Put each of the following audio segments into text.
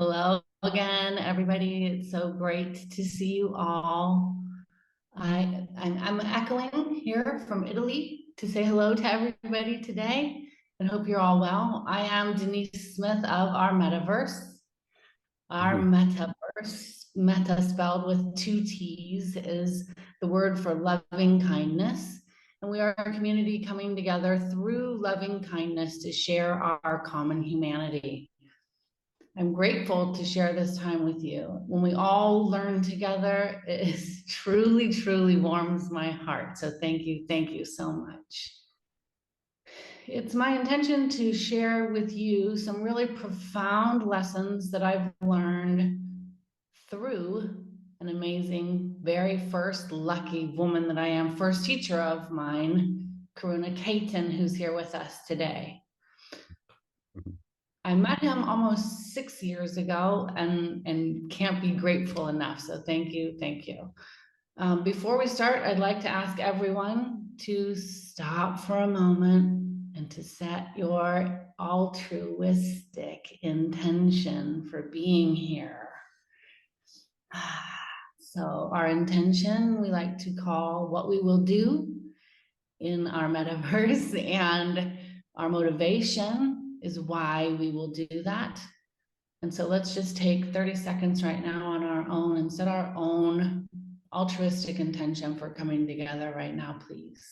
Hello again, everybody. It's so great to see you all. I'm echoing here from Italy to say hello to everybody today and hope you're all well. I am Denise Smith of Our Mettaverse. Our Metaverse, meta spelled with two T's, is the word for loving kindness. And we are a community coming together through loving kindness to share our common humanity. I'm grateful to share this time with you. When we all learn together, it is truly, truly warms my heart. So thank you so much. It's my intention to share with you some really profound lessons that I've learned through an amazing, very first lucky woman that I am, first teacher of mine, Karuna Cayton, who's here with us today. I met him almost 6 years ago and can't be grateful enough. So thank you, thank you. Before we start, I'd like to ask everyone to stop for a moment and to set your altruistic intention for being here. So our intention, we like to call what we will do in our metaverse, and our motivation is why we will do that. And so let's just take 30 seconds right now on our own and set our own altruistic intention for coming together right now, please.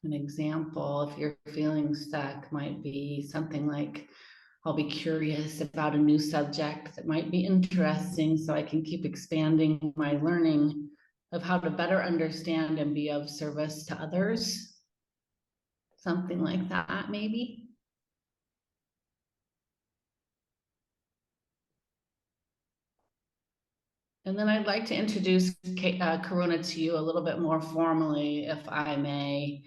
An example, if you're feeling stuck, might be something like, I'll be curious about a new subject that might be interesting so I can keep expanding my learning of how to better understand and be of service to others. Something like that, maybe. And then I'd like to introduce Karuna to you a little bit more formally, if I may.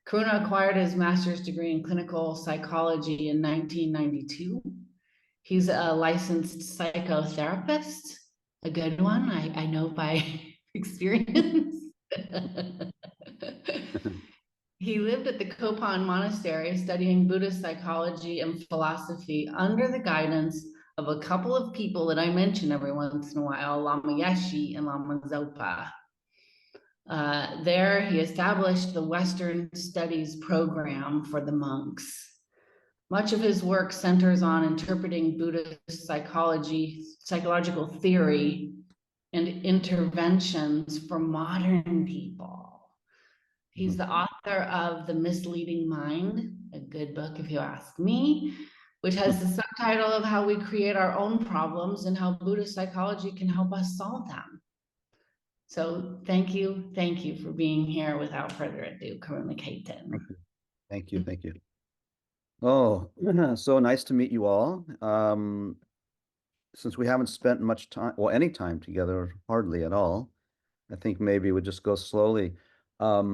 Karuna acquired his master's degree in clinical psychology in 1992. He's a licensed psychotherapist, a good one, I know by experience. He lived at the Kopan Monastery studying Buddhist psychology and philosophy under the guidance of a couple of people that I mention every once in a while, Lama Yeshe and Lama Zopa. There, he established the Western Studies program for the monks. Much of his work centers on interpreting Buddhist psychology, psychological theory, and interventions for modern people. He's the author of The Misleading Mind, a good book if you ask me, which has the subtitle of How We Create Our Own Problems and How Buddhist Psychology Can Help Us Solve Them. So thank you for being here. Without further ado, Karuna Cayton. Thank you. Oh, so nice to meet you all. Since we haven't spent much time, well, any time together, hardly at all, I think maybe we just go slowly. I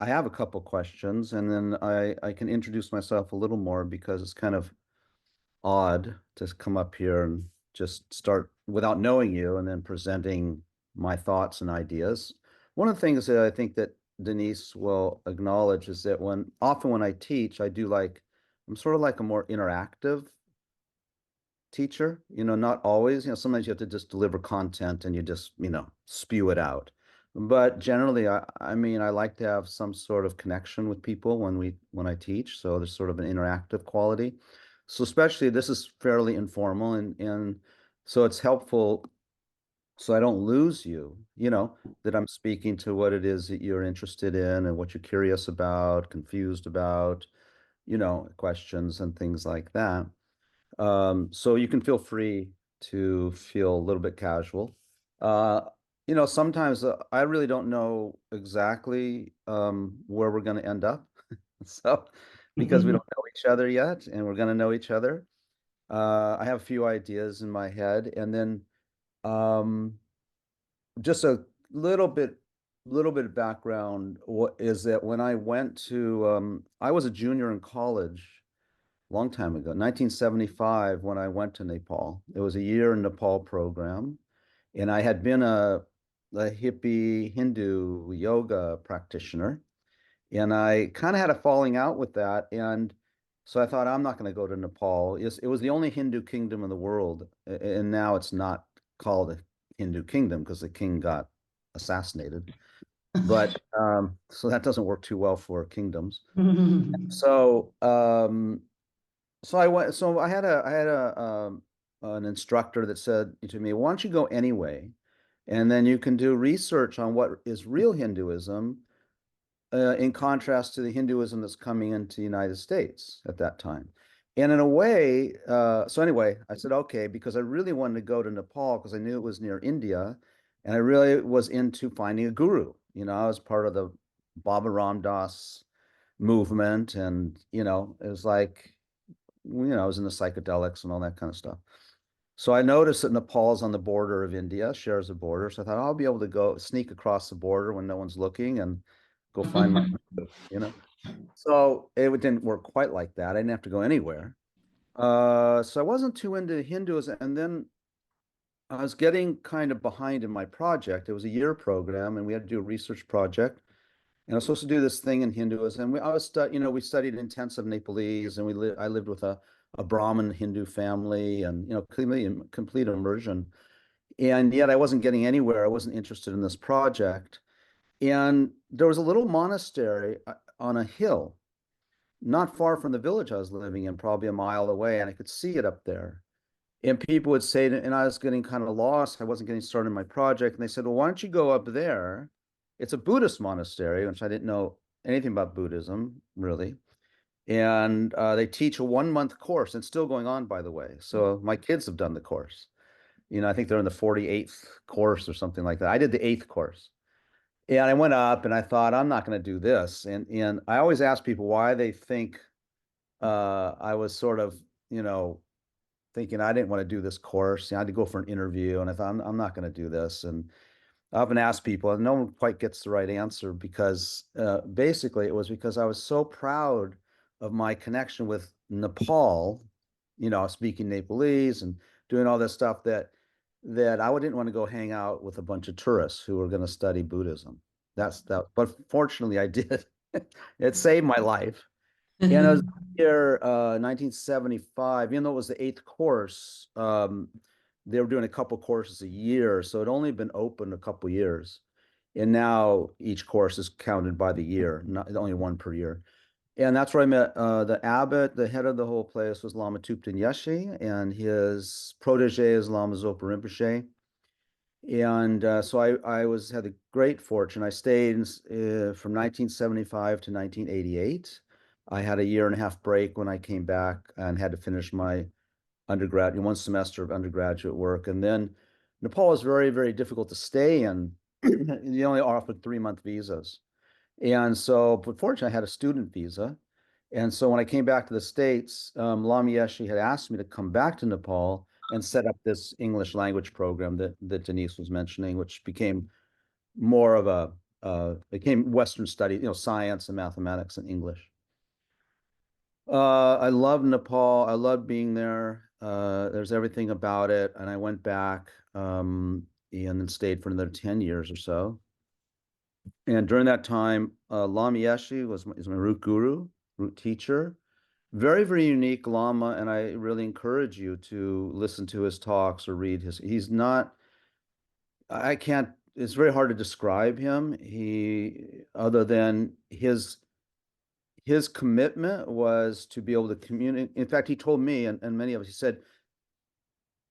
have a couple questions, and then I can introduce myself a little more because it's kind of odd to come up here and just start without knowing you and then presenting my thoughts and ideas. One of the things that I think that Denise will acknowledge is that often when I teach, I'm sort of like a more interactive teacher, not always, sometimes you have to just deliver content and you just, spew it out. But generally, I mean, I like to have some sort of connection with people when I teach. So there's sort of an interactive quality. So especially this is fairly informal and so it's helpful so I don't lose you, that I'm speaking to what it is that you're interested in and what you're curious about, confused about, questions and things like that. So you can feel free to feel a little bit casual. Sometimes I really don't know exactly where we're going to end up. So, because we don't know each other yet, and we're going to know each other. I have a few ideas in my head, and then just a little bit little bit of background what is that when I went to I was a junior in college a long time ago, 1975, when I went to Nepal. It was a year in Nepal program, and I had been a hippie Hindu yoga practitioner, and I kind of had a falling out with that, and so I thought I'm not going to go to Nepal. It was the only Hindu kingdom in the world, and now it's not called a Hindu kingdom because the king got assassinated. But so that doesn't work too well for kingdoms. So so I went. So I had a an instructor that said to me, "Why don't you go anyway, and then you can do research on what is real Hinduism, in contrast to the Hinduism that's coming into the United States at that time." And in a way, so anyway, I said, okay, because I really wanted to go to Nepal because I knew it was near India, and I really was into finding a guru. You know, I was part of the Baba Ram Das movement, and, it was like, I was in the psychedelics and all that kind of stuff. So I noticed that Nepal's on the border of India, shares a border. So I thought I'll be able to go sneak across the border when no one's looking and go find my, you know. So it didn't work quite like that. I didn't have to go anywhere. So I wasn't too into Hinduism. And then I was getting kind of behind in my project. It was a year program, and we had to do a research project. And I was supposed to do this thing in Hinduism. We studied intensive Nepalese, and I lived with a Brahmin Hindu family, and complete immersion. And yet I wasn't getting anywhere. I wasn't interested in this project. And there was a little monastery on a hill, not far from the village I was living in, probably a mile away, and I could see it up there. And people would say, and I was getting kind of lost. I wasn't getting started in my project. And they said, well, why don't you go up there? It's a Buddhist monastery, which I didn't know anything about Buddhism, really. And they teach a 1 month course. It's still going on, by the way. So my kids have done the course. I think they're in the 48th course or something like that. I did the 8th course. And I went up and I thought, I'm not going to do this. And I always ask people why they think I was sort of, thinking I didn't want to do this course. I had to go for an interview, and I thought I'm not going to do this. And I often ask people, and no one quite gets the right answer because basically it was because I was so proud of my connection with Nepal, speaking Nepalese and doing all this stuff that I didn't want to go hang out with a bunch of tourists who were going to study Buddhism. That's that. But fortunately, I did. It saved my life. And it was here, 1975, even though it was the 8th course, they were doing a couple courses a year, so it only been open a couple years. And now each course is counted by the year, not only one per year. And that's where I met the abbot. The head of the whole place was Lama Tupten Yeshe, and his protege is Lama Zopa Rinpoche. And so I had the great fortune. I stayed from 1975 to 1988. I had a year and a half break when I came back and had to finish my undergrad, 1 semester of undergraduate work. And then Nepal is very, very difficult to stay in. You only offered 3-month visas. And so, but fortunately, I had a student visa. And so when I came back to the States, Lama Yeshe had asked me to come back to Nepal and set up this English language program that Denise was mentioning, which became more of became Western study, science and mathematics and English. I love Nepal. I love being there. There's everything about it. And I went back and then stayed for another 10 years or so. And during that time, Lama Yeshe is my root guru, root teacher. Very, very unique Lama, and I really encourage you to listen to his talks or read he's not, I can't, it's very hard to describe him. Other than his commitment was to be able to communicate. In fact, he told me and many of us, he said,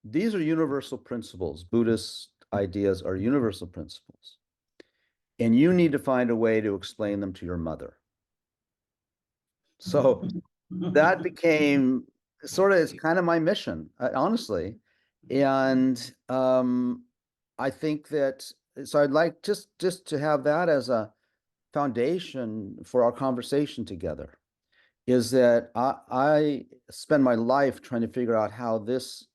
these are universal principles. Buddhist ideas are universal principles. And you need to find a way to explain them to your mother. So that became it's kind of my mission, honestly. And I think that, so I'd like just to have that as a foundation for our conversation together, is that I spend my life trying to figure out how this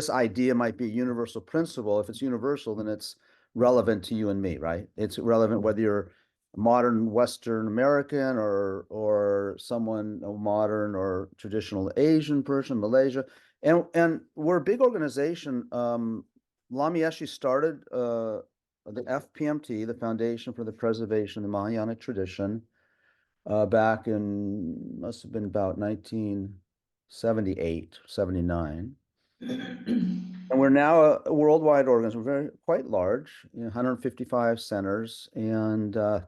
idea might be a universal principle. If it's universal, then it's relevant to you and me, right? It's relevant whether you're a modern Western American or someone, a modern or traditional Asian person, Malaysia. And we're a big organization. Lama Yeshe started the FPMT, the Foundation for the Preservation of the Mahayana Tradition, back in, must have been about 1978, 79. And we're now a worldwide organization. We're quite large, 155 centers. And I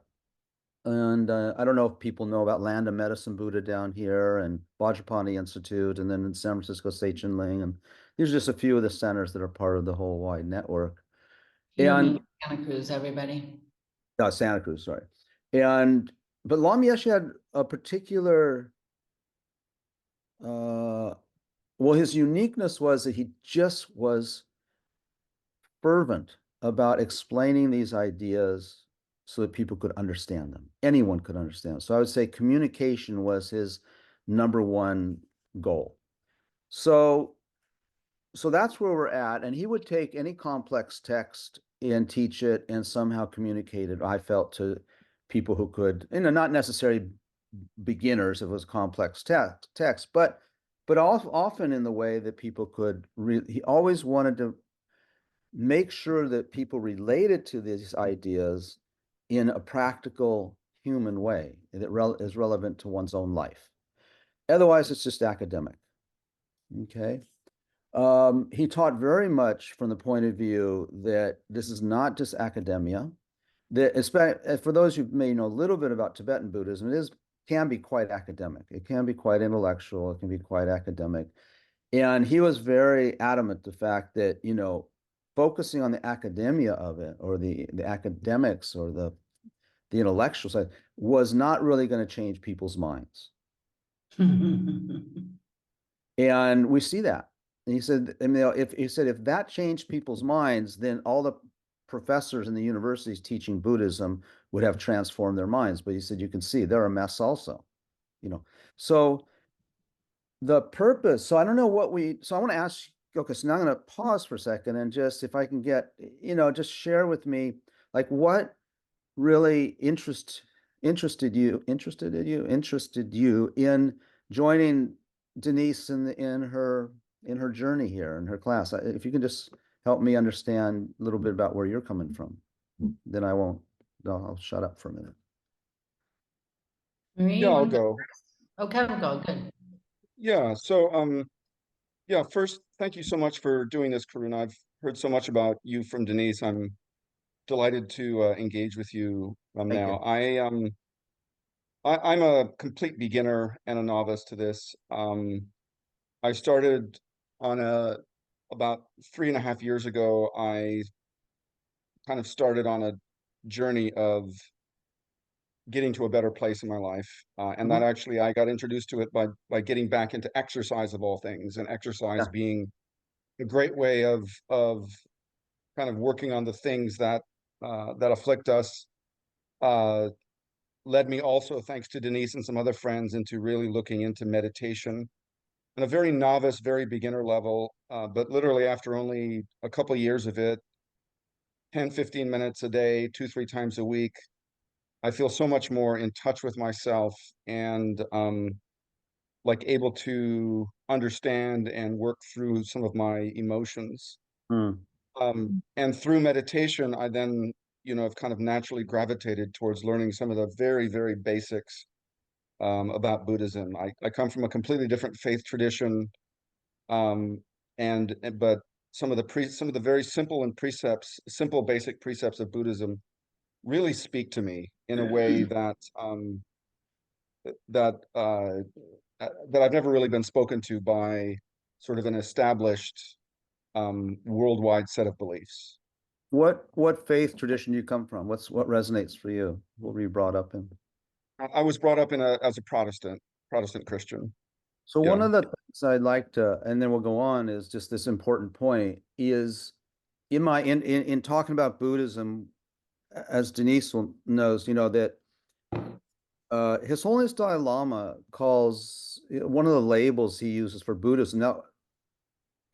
don't know if people know about Land of Medicine Buddha down here and Vajrapani Institute, and then in San Francisco, Seichen Ling. And these are just a few of the centers that are part of the whole wide network. You don't And mean Santa Cruz, everybody. Santa Cruz, sorry. But Lama Yeshe had a particular, well, his uniqueness was that he just was fervent about explaining these ideas so that people could understand them. Anyone could understand. So I would say communication was his number one goal. So that's where we're at. And he would take any complex text and teach it and somehow communicate it, I felt, to people who could, not necessarily beginners if it was complex text, but often in the way that people could he always wanted to make sure that people related to these ideas in a practical human way that is relevant to one's own life. Otherwise, it's just academic. Okay. He taught very much from the point of view that this is not just academia. That, for those who may know a little bit about Tibetan Buddhism, can be quite academic. It can be quite intellectual. It can be quite academic. And he was very adamant the fact that, focusing on the academia of it, or the academics, or the intellectual side, was not really going to change people's minds. And we see that. And he said, if that changed people's minds, then all the professors in the universities teaching Buddhism would have transformed their minds. But he said, you can see they're a mess also, So the purpose, so I don't know so I want to ask, okay, so now I'm going to pause for a second and just, if I can get, just share with me, like, what really interested you in joining Denise in her journey here in her class. If you can just help me understand a little bit about where you're coming from, then I'll shut up for a minute. Marie, Yeah, I'll go. Okay, we'll go. Good. Yeah, so yeah, first, thank you so much for doing this, Karuna. I've heard so much about you from Denise. I'm delighted to engage with you now. I'm a complete beginner and a novice to this. I started on about 3.5 years ago. I kind of started on a journey of getting to a better place in my life. And that actually, I got introduced to it by getting back into exercise of all things, and exercise being a great way of kind of working on the things that afflict us. Led me also, thanks to Denise and some other friends, into really looking into meditation on a very novice, very beginner level. But literally after only a couple of years of it, 10, 15 minutes a day, 2, 3 times a week, I feel so much more in touch with myself and like able to understand and work through some of my emotions. And through meditation, I then, have kind of naturally gravitated towards learning some of the very, very basics about Buddhism. I come from a completely different faith tradition, but some of the very simple basic precepts of Buddhism really speak to me in a way that that I've never really been spoken to by sort of an established worldwide set of beliefs. What faith tradition do you come from? What resonates for you? What were you brought up in? I was brought up as a Protestant Christian. So one of the things I'd like to, and then we'll go on, is just this important point is in talking about Buddhism, as Denise knows, that His Holiness Dalai Lama calls one of the labels he uses for Buddhism now,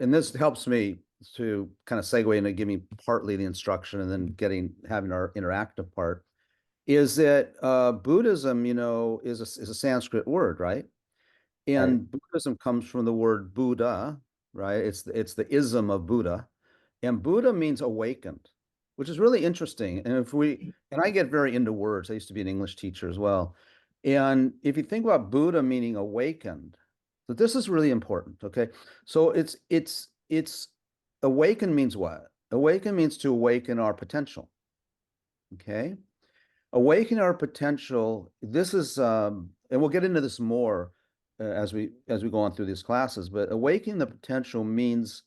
and this helps me to kind of segue into giving partly the instruction and then having our interactive part, is that Buddhism, is a Sanskrit word, right? And Buddhism comes from the word Buddha, right? It's the ism of Buddha, and Buddha means awakened, which is really interesting. And I get very into words. I used to be an English teacher as well. And if you think about Buddha meaning awakened, so this is really important, okay? So it's awaken means what? Awaken means to awaken our potential, okay? Awaken our potential. This is, and we'll get into this more as we go on through these classes. But awakening the potential means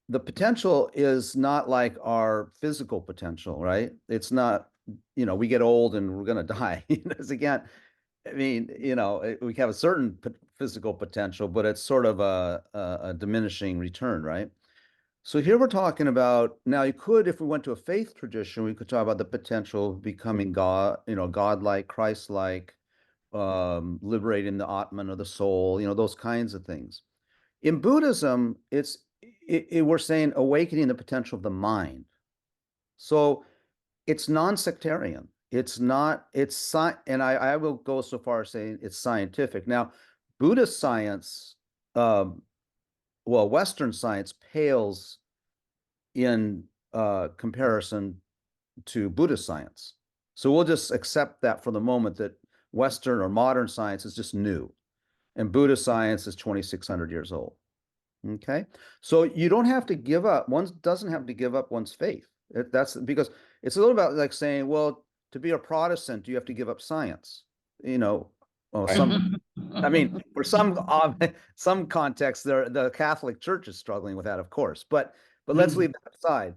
the potential is not like our physical potential, right? It's not, we get old and we're going to die. Again, I mean, we have a certain physical potential, but it's sort of a diminishing return, right? So here we're talking about, now you could, if we went to a faith tradition, we could talk about the potential of becoming God, godlike, Christ-like, liberating the Atman or the soul, those kinds of things. In Buddhism, we're saying awakening the potential of the mind. So it's non-sectarian. And I will go so far as saying it's scientific. Now, Buddhist science, Western science pales in comparison to Buddhist science. So we'll just accept that for the moment, that Western or modern science is just new, and Buddhist science is 2,600 years old. Okay, so you don't have to give up. One doesn't have to give up one's faith. That's because it's a little about like saying, well, to be a Protestant, you have to give up science. I mean, for some contexts, the Catholic Church is struggling with that, of course. But let's leave that aside.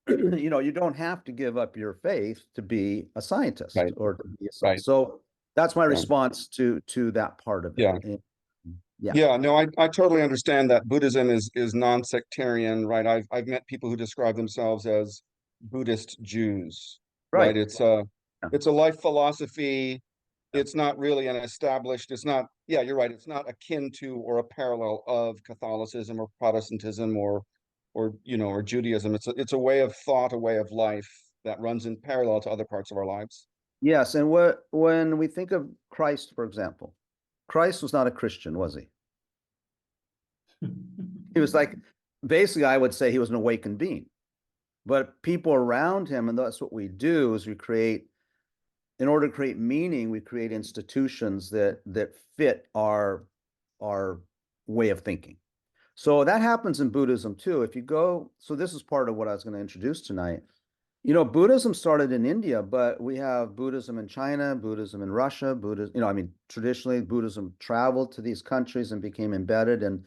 You don't have to give up your faith to be a scientist or to be a So that's my response to that part of it. Yeah, no, I totally understand that Buddhism is non-sectarian, right? I've met people who describe themselves as Buddhist Jews, right? It's a life philosophy. It's not really an established, it's not, yeah, you're right. It's not akin to or a parallel of Catholicism or Protestantism or Judaism. It's a way of thought, a way of life that runs in parallel to other parts of our lives. Yes, and when we think of Christ, for example, Christ was not a Christian, was he? He was like, basically, I would say he was an awakened being. But people around him, and that's what we do, is in order to create meaning, we create institutions that fit our way of thinking. So that happens in Buddhism too. So this is part of what I was going to introduce tonight. Buddhism started in India, but we have Buddhism in China, Buddhism in Russia, traditionally Buddhism traveled to these countries and became embedded in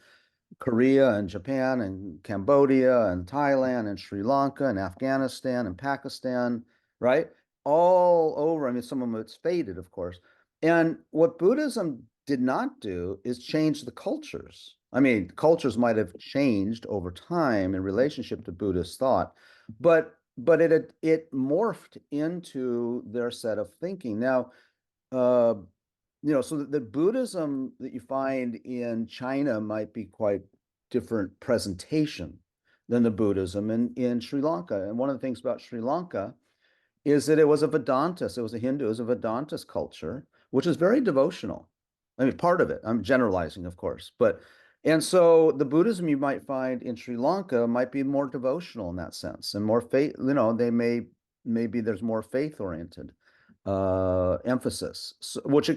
Korea and Japan and Cambodia and Thailand and Sri Lanka and Afghanistan and Pakistan, right? All over. I mean, some of it's faded, of course. And what Buddhism did not do is change the cultures. I mean, cultures might have changed over time in relationship to Buddhist thought, but it morphed into their set of thinking. Now, so the Buddhism that you find in China might be quite different presentation than the Buddhism in Sri Lanka. And one of the things about Sri Lanka is that it was a Vedantist, it was a Vedantist culture, which is very devotional. I mean, part of it, I'm generalizing, of course, and so the Buddhism you might find in Sri Lanka might be more devotional in that sense and more faith, maybe there's more faith-oriented emphasis, which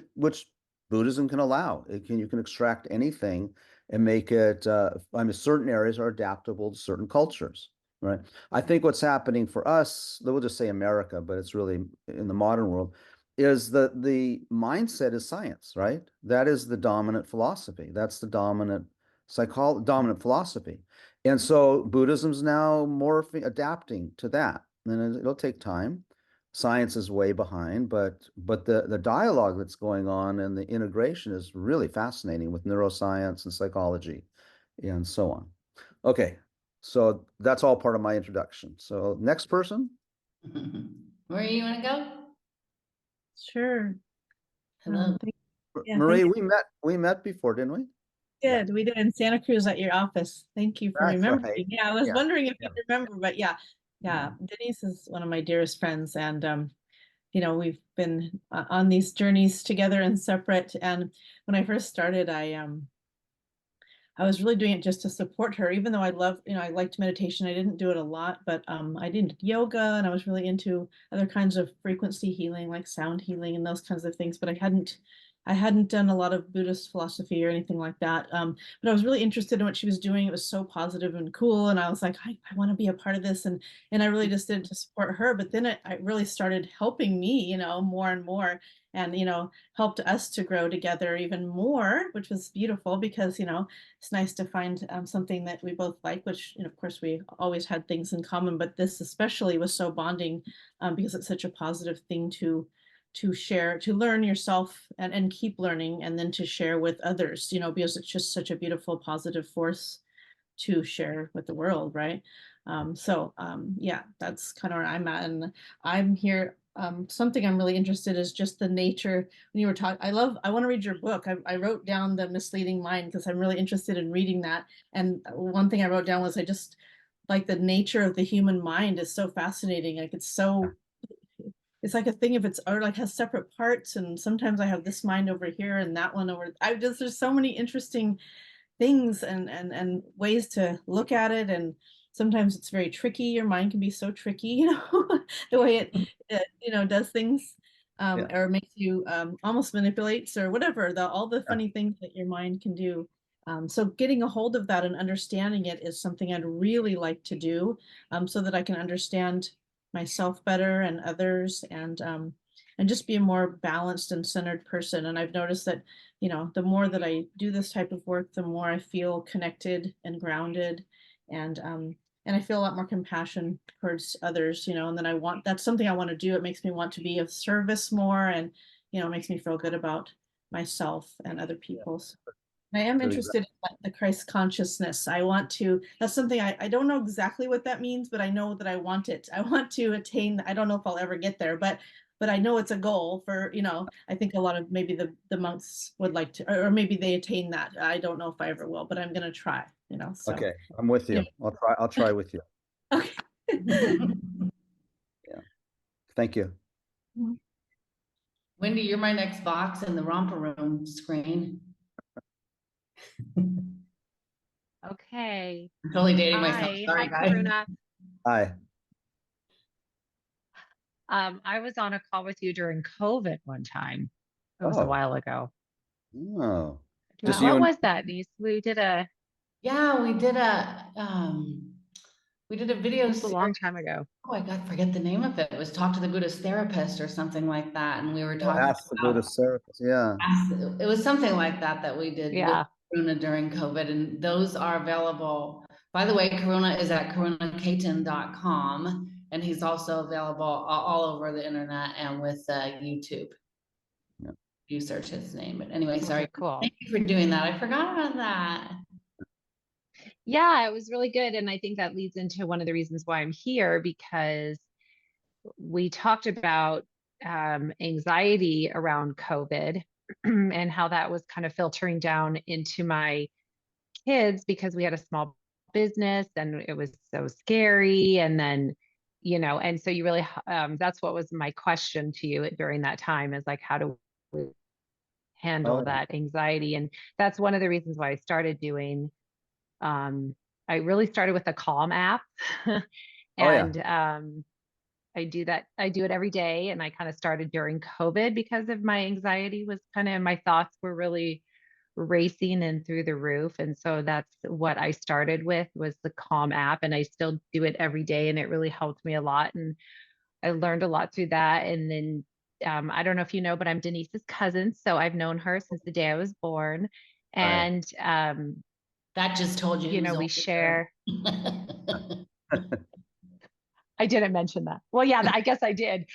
Buddhism can allow. You can extract anything and make it, certain areas are adaptable to certain cultures, right? I think what's happening for us, we'll just say America, but it's really in the modern world, is that the mindset is science, right? That is the dominant philosophy. That's the dominant philosophy. And so Buddhism's now adapting to that. And it'll take time. Science is way behind, but the dialogue that's going on and the integration is really fascinating with neuroscience and psychology and so on. Okay, so that's all part of my introduction. So next person. Marie, you want to go? Sure. Hello. Marie, we met before, didn't we? Yeah, We did in Santa Cruz at your office. Thank you for that's remembering. right. Yeah, I was Yeah, wondering if yeah. you remember, but yeah. Denise is one of my dearest friends, and we've been on these journeys together and separate. And when I first started, I was really doing it just to support her, even though I love, I liked meditation. I didn't do it a lot, but I did yoga, and I was really into other kinds of frequency healing, like sound healing and those kinds of things. But I hadn't done a lot of Buddhist philosophy or anything like that. But I was really interested in what she was doing. It was so positive and cool, and I was like, I want to be a part of this, and I really just did it to support her. But then it really started helping me, more and more, and helped us to grow together even more, which was beautiful because it's nice to find something that we both like, which, of course, we always had things in common, but this especially was so bonding because it's such a positive thing to share, to learn yourself and keep learning, and then to share with others, because it's just such a beautiful, positive force to share with the world, right? Yeah, that's kind of where I'm at. And I'm here. Something I'm really interested in is just the nature. When you were talking, I want to read your book. I wrote down The Misleading Mind because I'm really interested in reading that. And one thing I wrote down was I just like the nature of the human mind is so fascinating. Like it's like a thing of its or like has separate parts. And sometimes I have this mind over here and that one over. There's so many interesting things and ways to look at it, and sometimes it's very tricky. Your mind can be so tricky, the way it does things, Yeah. or makes you almost manipulates or whatever, all the Yeah. funny things that your mind can do. So getting a hold of that and understanding it is something I'd really like to do, so that I can understand myself better and others, and just be a more balanced and centered person. And I've noticed that the more that I do this type of work, the more I feel connected and grounded, and I feel a lot more compassion towards others, and then that's something I want to do. It makes me want to be of service more, and it makes me feel good about myself and other people. So I am Really interested in the Christ consciousness. That's something I don't know exactly what that means, but I know that I want it. I want to attain. I don't know if I'll ever get there, but I know it's a goal for, I think a lot of maybe the monks would like to, or maybe they attain that. I don't know if I ever will, but I'm going to try, so. Okay, I'm with you. I'll try with you. Okay. Yeah. Thank you. Wendy, you're my next box in the romper room screen. Okay. I'm totally dating myself. Hi, Sorry, guys. Karuna. Hi. I was on a call with you during COVID one time. It was a Oh. while ago. Oh. Just What you and was that, Niece? We did Yeah, we did a video a series. long time ago. Oh, I forget the name of it. It was Talk to the Buddhist Therapist or something like that. And we were talking Ask the about Buddhist therapist. Yeah. it was something like that we did with Yeah. Karuna during COVID. And those are available. By the way, Karuna is at karunacayton.com. And he's also available all over the internet and with YouTube. Yeah. You search his name. But anyway, sorry. Okay, cool. Thank you for doing that. I forgot about that. Yeah, it was really good. And I think that leads into one of the reasons why I'm here, because we talked about anxiety around COVID and how that was kind of filtering down into my kids because we had a small business and it was so scary. And then, and so you really, that's what was my question to you during that time, is like, how do we handle Oh, yeah. that anxiety? And that's one of the reasons why I started doing, I really started with the Calm app. Oh, yeah. And I do it every day. And I kind of started during COVID because of my anxiety my thoughts were really racing and through the roof. And so that's what I started with, was the Calm app. And I still do it every day. And it really helped me a lot. And I learned a lot through that. And then I don't know if you know, but I'm Denise's cousin. So I've known her since the day I was born. Hi. And, That just told you. we share. I didn't mention that. Well, yeah, I guess I did.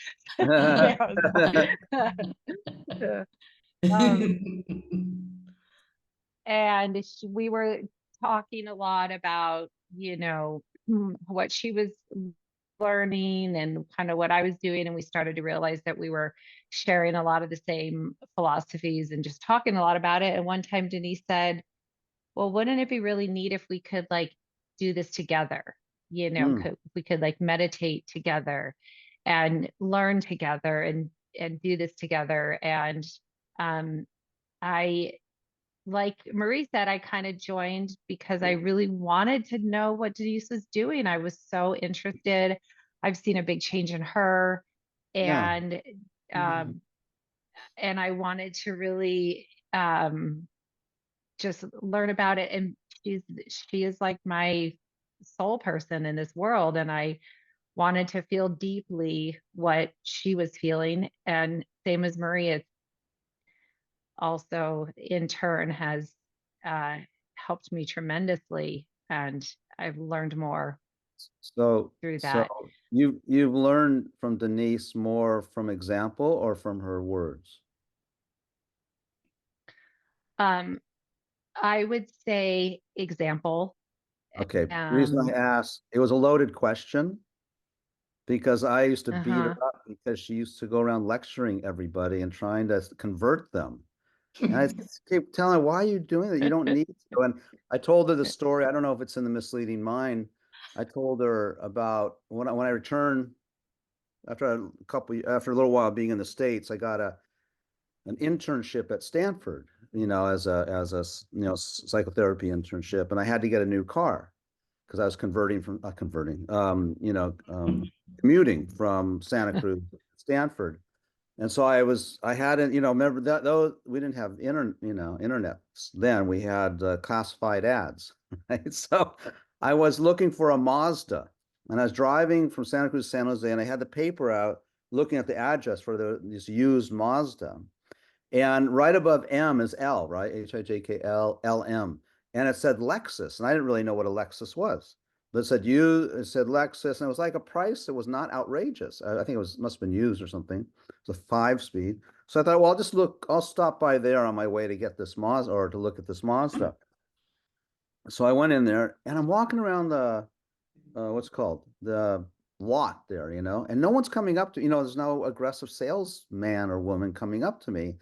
And we were talking a lot about, what she was learning and kind of what I was doing. And we started to realize that we were sharing a lot of the same philosophies and just talking a lot about it. And one time Denise said, well, wouldn't it be really neat if we could like do this together? You know, Mm. we could like meditate together and learn together and do this together. And um, I, like Marie said, I kind of joined because I really wanted to know what Denise was doing. I was so interested. I've seen a big change in her, Yeah. and Mhm. um, and I wanted to really just learn about it. And she is like my soul person in this world, and I wanted to feel deeply what she was feeling. And same as Marie, it's also in turn has uh, helped me tremendously, and I've learned more So, through so that. you've learned from Denise more from example or from her words? Um, I would say example. Okay. The reason I Um, asked, it was a loaded question because I used to beat her uh-huh. up because she used to go around lecturing everybody and trying to convert them. And I just keep telling her, why are you doing that? You don't need to. And I told her the story. I don't know if it's in the misleading mind. I told her about when I returned after a little while being in the States, I got an internship at Stanford, as a psychotherapy internship, and I had to get a new car because I was commuting from Santa Cruz to Stanford. And so I hadn't, remember that though we didn't have internet then. We had classified ads, right? So I was looking for a Mazda, and I was driving from Santa Cruz to San Jose, and I had the paper out looking at the address for this used Mazda. And right above M is L, right? Hijkl, LM. And it said Lexus. And I didn't really know what a Lexus was. But it said Lexus, and it was like a price that was not outrageous. I think must have been used or something. It's a 5-speed. So I thought, well, I'll stop by there on my way to get this Mazda or to look at this Mazda. So I went in there and I'm walking around the what's it called? The lot there, and no one's coming up to, there's no aggressive salesman or woman coming up to me.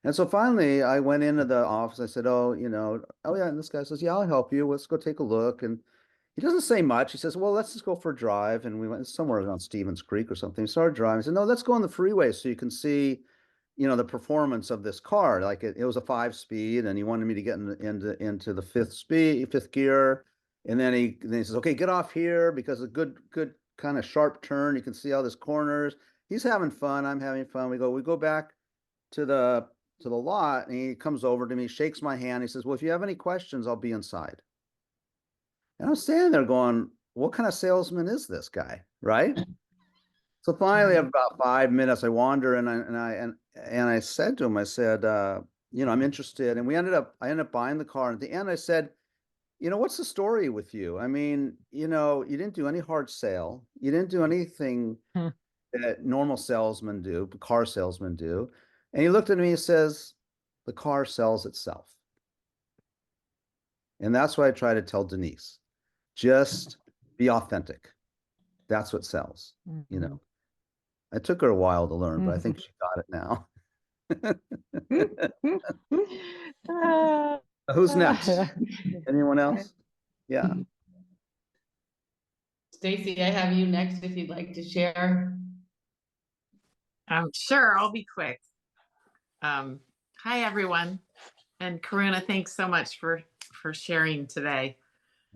And so finally I went into the office. I said, oh yeah. And this guy says, yeah, I'll help you. Let's go take a look. And he doesn't say much. He says, well, let's just go for a drive. And we went somewhere around Stevens Creek or something. We started driving. I said, no, let's go on the freeway so you can see, the performance of this car. Like it was a 5-speed, and he wanted me to get into the fifth gear. And then he says, okay, get off here because a good kind of sharp turn. You can see all these corners. He's having fun. I'm having fun. We go back to the lot, and he comes over to me, shakes my hand. He says, well, if you have any questions, I'll be inside. And I'm standing there going, what kind of salesman is this guy? Right? So finally, after about 5 minutes, I wander and I said to him, I said, I'm interested. And I ended up buying the car. And at the end, I said, what's the story with you? I mean, you didn't do any hard sale. You didn't do anything Hmm. that normal salesmen do, car salesmen do. And he looked at me and says, the car sells itself. And that's what I try to tell Denise. Just be authentic. That's what sells. Mhm. It took her a while to learn, but I think she got it now. Who's next? Anyone else? Yeah. Stacy, I have you next if you'd like to share. Sure, I'll be quick. Hi, everyone. And Karuna, thanks so much for sharing today.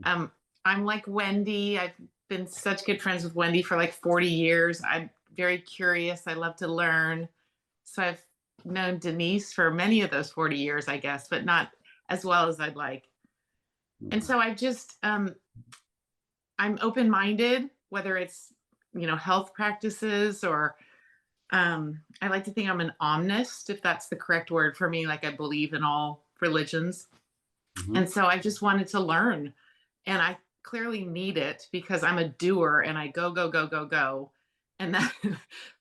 I'm like Wendy. I've been such good friends with Wendy for like 40 years. I'm very curious. I love to learn. So I've known Denise for many of those 40 years, I guess, but not as well as I'd like. And so I'm open-minded, whether it's, health practices or I like to think I'm an omnist, if that's the correct word for me. Like I believe in all religions. Mhm. And so I just wanted to learn. And I clearly need it because I'm a doer and I go, go, go, go, go. And that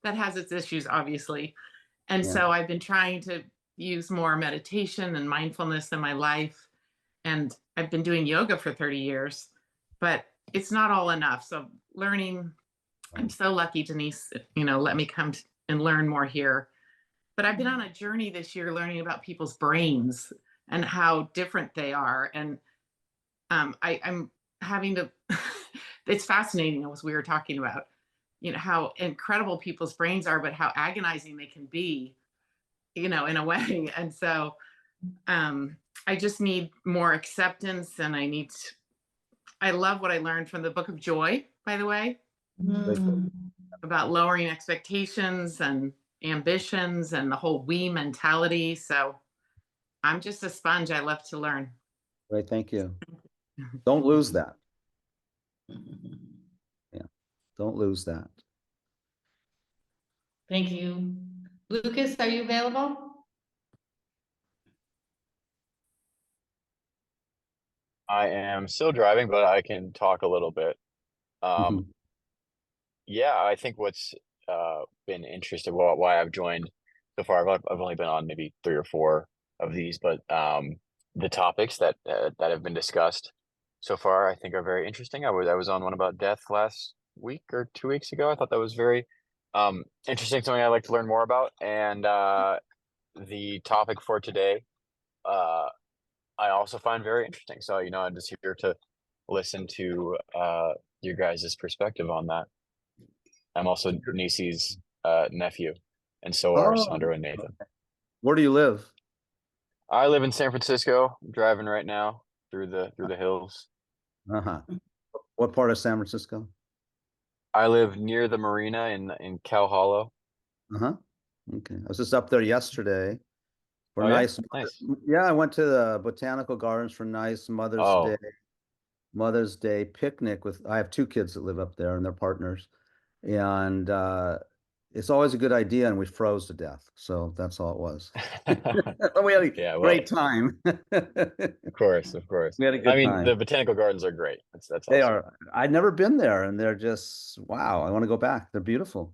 that has its issues, obviously. And Yeah. so I've been trying to use more meditation and mindfulness in my life. And I've been doing yoga for 30 years, but it's not all enough. So learning, I'm so lucky, Denise, let me come and learn more here. But I've been on a journey this year learning about people's brains and how different they are. And I'm having to, it's fascinating as we were talking about, you know, how incredible people's brains are, but how agonizing they can be, you know, in a way. And so I just need more acceptance, and I love what I learned from the Book of Joy, by the way, about lowering expectations and ambitions and the whole we mentality. So I'm just a sponge. I love to learn. Great, thank you. Don't lose that. Yeah, don't lose that. Thank you. Lucas, are you available? I am still driving, but I can talk a little bit. Mhm. Yeah, I think what's been interesting, well, why I've joined so far, I've only been on maybe 3 or 4 of these, but the topics that have been discussed so far, I think are very interesting. I was on one about death last week or 2 weeks ago. I thought that was very interesting, something I'd like to learn more about. And the topic for today, I also find very interesting. So, you know, I'm just here to listen to your guys' perspective on that. I'm also Nisi's nephew, and so are Oh, Sandro and Nathan. where do you live? I live in San Francisco. I'm driving right now through the hills. Uh-huh. What part of San Francisco? I live near the marina in Cal Hollow. Uh-huh. Okay. I was just up there yesterday for Oh yeah, nice. nice. Yeah, I went to the botanical gardens for nice Oh, Mother's Day picnic with, I have 2 kids that live up there and their partners. And it's always a good idea, and we froze to death. So that's all it was. We had a yeah. Well, great time. of course, of course. We had a I good mean, time. the botanical gardens are great. That's They awesome. are. I'd never been there, and they're just wow. I want to go back. They're beautiful.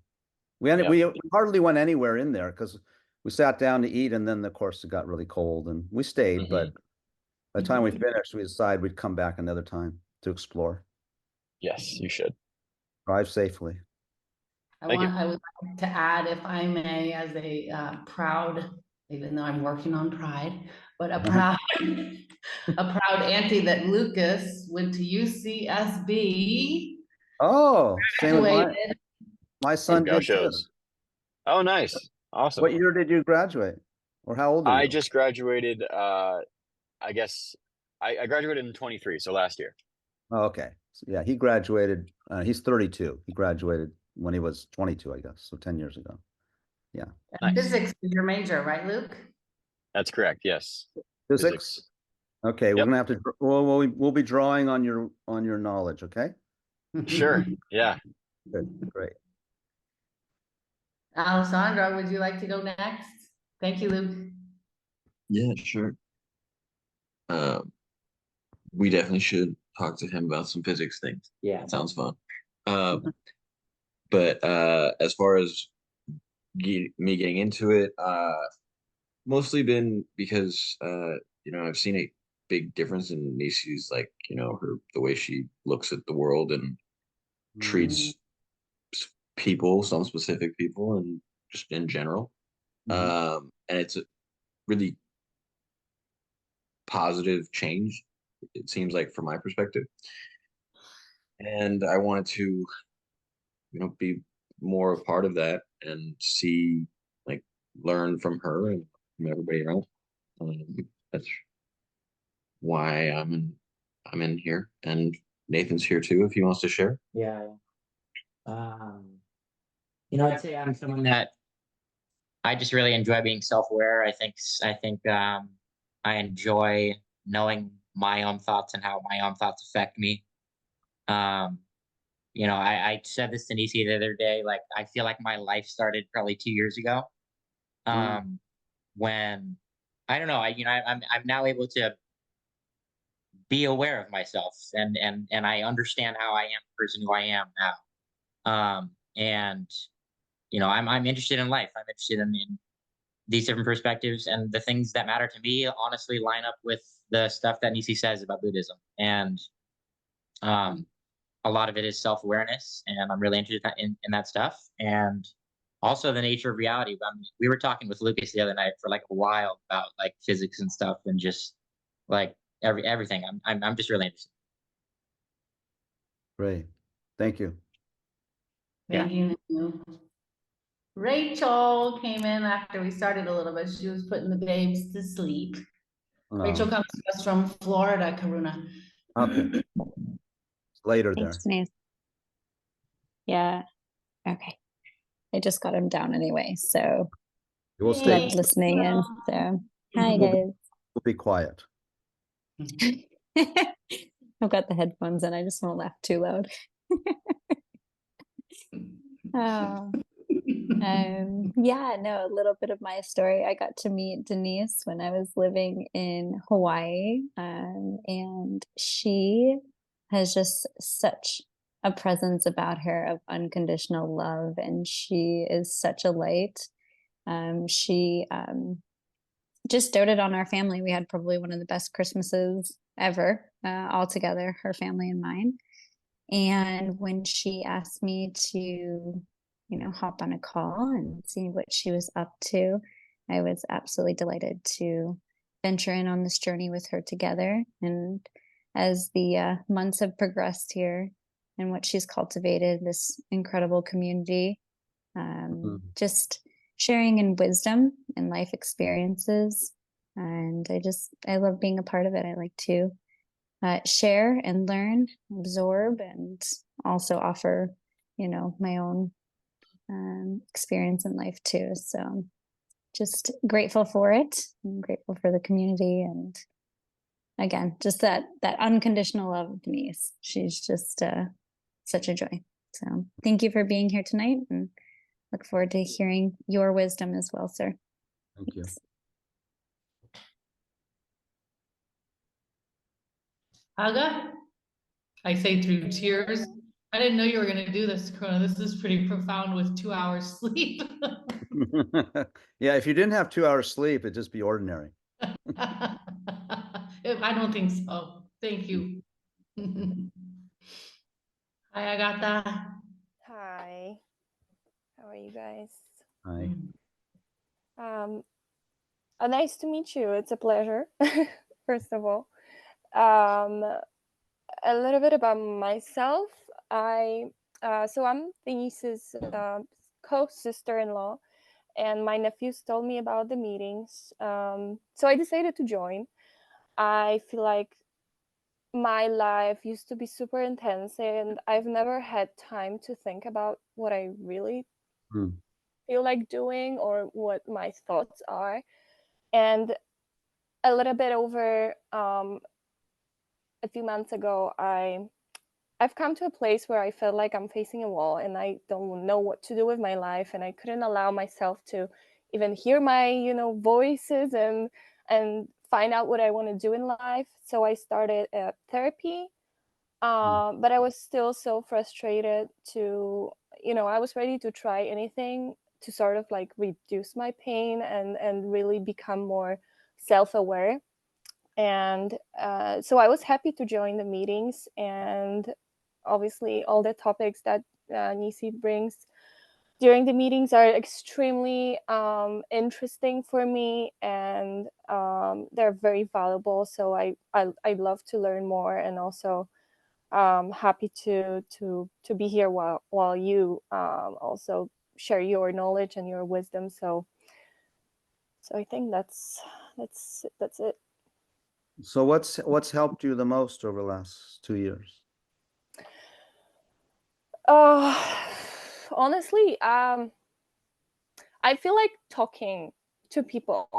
Yep. We hardly went anywhere in there because we sat down to eat, and then of course it got really cold, and we stayed. But by the time we finished, we decided we'd come back another time to explore. Yes, you should. Drive safely. Thank you. I would like to add, if I may, as a proud, even though I'm working on pride, but a proud, a proud auntie, that Lucas went to UCSB, Oh, same with graduated. my Oh, son did too. gauchos. Oh, nice. Awesome. What year did you graduate? Or how old are I you? just graduated, I guess I graduated in 23, so last year. Oh, okay. So, yeah, he graduated. He's 32. He graduated when he was 22, I guess. So 10 years ago. Yeah. Nice. Physics is your major, right, Luke? That's correct. Yes. Physics? Okay, we're Yep. gonna have to. We'll be drawing on your knowledge. Okay. Sure. Yeah. Good. Great. Alessandra, would you like to go next? Thank you, Luke. Yeah, sure. We definitely should talk to him about some physics things. Yeah, sounds fun. But as far as me getting into it, mostly been because you know, I've seen a big difference in Nisi's, like, you know, the way she looks at the world and treats people, some specific people, and just in general. And it's a really positive change, it seems like, from my perspective. And I wanted to, you know, be more a part of that and see, like, learn from her and from everybody else. That's why I'm in here, and Nathan's here too if he wants to share. Yeah. You know, I'd say I'm someone that I just really enjoy being self-aware. I enjoy knowing my own thoughts and how my own thoughts affect me. You know, I said this to Nisi the other day, like, I feel like my life started probably 2 years ago. When I don't know, I'm now able to be aware of myself, and I understand how I am the person who I am now. And you know, I'm interested in life. I'm interested in these different perspectives, and the things that matter to me honestly line up with the stuff that Nisi says about Buddhism. And a lot of it is self-awareness, and I'm really interested in that stuff. And also the nature of reality. I mean, we were talking with Lucas the other night for like a while about like physics and stuff, and just like everything. I'm just really interested. Great. Thank you. Thank you. Rachel came in after we started a little bit. She was putting the babes to sleep. Rachel Oh, comes to us from Florida, Karuna. okay. Later there. Thanks, Denise. Yeah. Okay. I just got him down anyway, so We'll Yay. stay. loved listening in. So hi We'll be quiet. guys. I've got the headphones and I just won't laugh too loud. Oh. Yeah, no, a little bit of my story. I got to meet Denise when I was living in Hawaii, and she has just such a presence about her of unconditional love, and she is such a light. She just doted on our family. We had probably one of the best Christmases ever, all together, her family and mine. And when she asked me to, hop on a call and see what she was up to, I was absolutely delighted to venture in on this journey with her together. And as the months have progressed here and what she's cultivated, this incredible community, just sharing in wisdom and life experiences. And I love being a part of it. I like to share and learn, absorb, and also offer, my own experience in life too. So just grateful for it. I'm grateful for the community, and again, just that unconditional love of Denise. She's just such a joy. So thank you for being here tonight, and look forward to hearing your wisdom as well, sir. Thank you. Aga, I say through tears. I didn't know you were going to do this, Karuna. This is pretty profound with 2 hours sleep. Yeah, if you didn't have 2 hours sleep, it'd just be ordinary. I don't think so. Thank you. Hi, Agatha. Hi, how are you guys? Hi. Nice to meet you. It's a pleasure, first of all. A little bit about myself. So I'm Denise's co-sister-in-law, and my nephews told me about the meetings. So I decided to join. I feel like my life used to be super intense, and I've never had time to think about what I really feel like doing or what my thoughts are. And a little bit over a few months ago, I've come to a place where I felt like I'm facing a wall and I don't know what to do with my life, and I couldn't allow myself to even hear my voices and find out what I want to do in life. So I started therapy, but I was still so frustrated to I was ready to try anything to sort of like reduce my pain and really become more self-aware. And so I was happy to join the meetings, and obviously all the topics that Nisi brings during the meetings are extremely interesting for me, and they're very valuable. So I love to learn more, and also happy to be here while you also share your knowledge and your wisdom. So I think that's it. So what's helped you the most over the last 2 years? Honestly, I feel like talking to people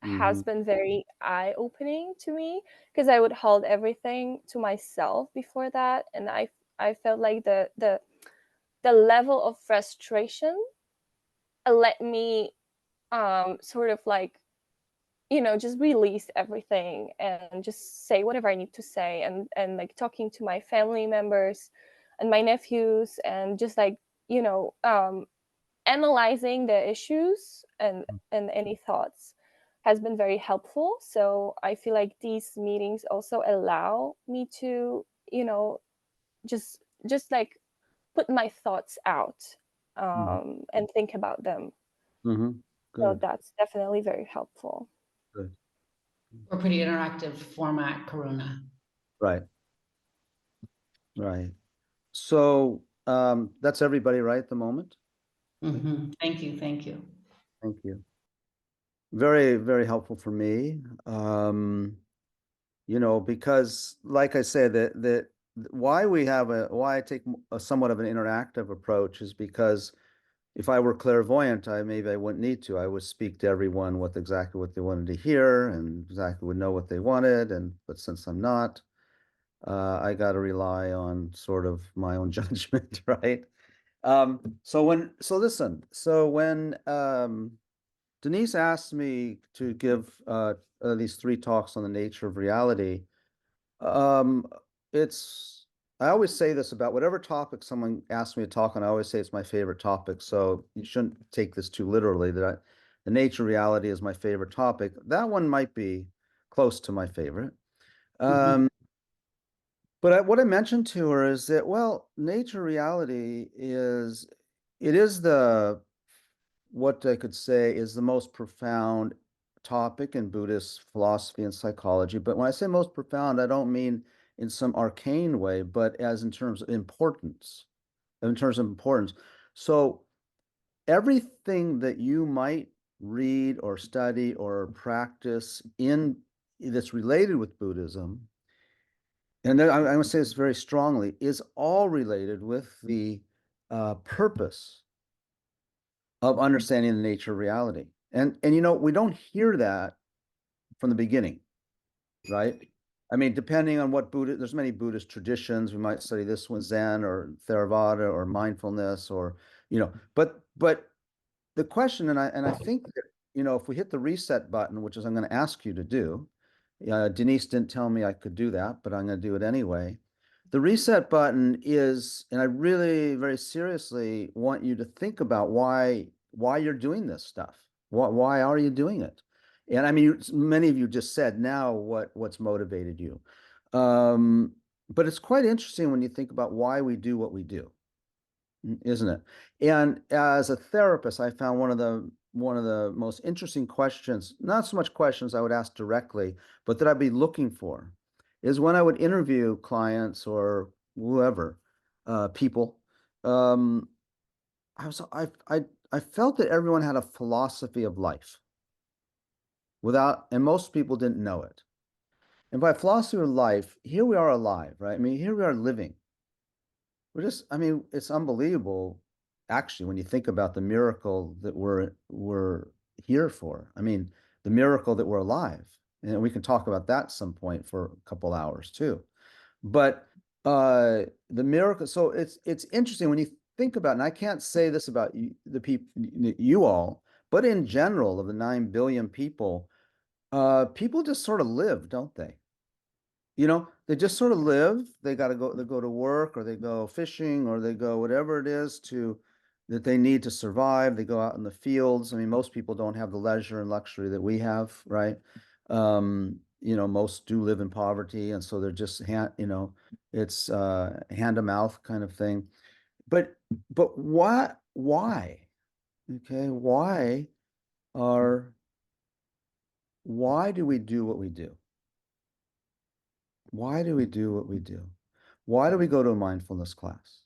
has been very eye-opening to me, because I would hold everything to myself before that, and I felt like the level of frustration let me sort of like just release everything and just say whatever I need to say, and like talking to my family members and my nephews, and just like analyzing the issues and any thoughts has been very helpful. So I feel like these meetings also allow me to just like put my thoughts out and think about them. So Good. that's definitely very helpful. Good. Or pretty interactive format, Karuna. Right. Right. So that's everybody right at the moment? Thank you. Thank you. Thank you. Very, very helpful for me. You know, because like I said, that why I take a somewhat of an interactive approach is because if I were clairvoyant, maybe I wouldn't need to. I would speak to everyone with exactly what they wanted to hear and exactly would know what they wanted. But since I'm not, I got to rely on sort of my own judgment, right? So when Denise asked me to give at least 3 talks on the nature of reality, um, I always say this about whatever topic someone asks me to talk on, I always say it's my favorite topic. So you shouldn't take this too literally the nature of reality is my favorite topic. That one might be close to my favorite. But what I mentioned to her is that, well, nature reality it is what I could say is the most profound topic in Buddhist philosophy and psychology. But when I say most profound, I don't mean in some arcane way, but as in terms of importance. So everything that you might read or study or practice that's related with Buddhism, and I'm going to say this very strongly, is all related with the purpose of understanding the nature of reality. And you know, we don't hear that from the beginning, right? I mean, depending on what there's many Buddhist traditions. We might study this one, Zen or Theravada or mindfulness, or you know, but the question, and I think that, you know, if we hit the reset button, which is I'm going to ask you to do, Denise didn't tell me I could do that, but I'm going to do it anyway. The reset button is, and I really very seriously want you to think about why you're doing this stuff. Why are you doing it? And I mean, many of you just said now what's motivated you. But it's quite interesting when you think about why we do what we do, isn't it? And as a therapist, I found one of the most interesting questions, not so much questions I would ask directly, but that I'd be looking for, is when I would interview clients or whoever, people, I felt that everyone had a philosophy of life and most people didn't know it. And by philosophy of life, here we are alive, right? I mean, here we are living. I mean, it's unbelievable, actually, when you think about the miracle that we're here for. I mean, the miracle that we're alive. And we can talk about that at some point for a couple hours too. But the miracle, so it's interesting when you think about, and I can't say this about the people, you all, but in general, of the 9 billion people, people just sort of live, don't they? You know, they just sort of live. They go to work, or they go fishing, or they go whatever it is that they need to survive. They go out in the fields. I mean, most people don't have the leisure and luxury that we have, right? You know, most do live in poverty, and so they're just it's hand to mouth kind of thing. But why? Okay, why do we do what we do? Why do we do what we do? Why do we go to a mindfulness class?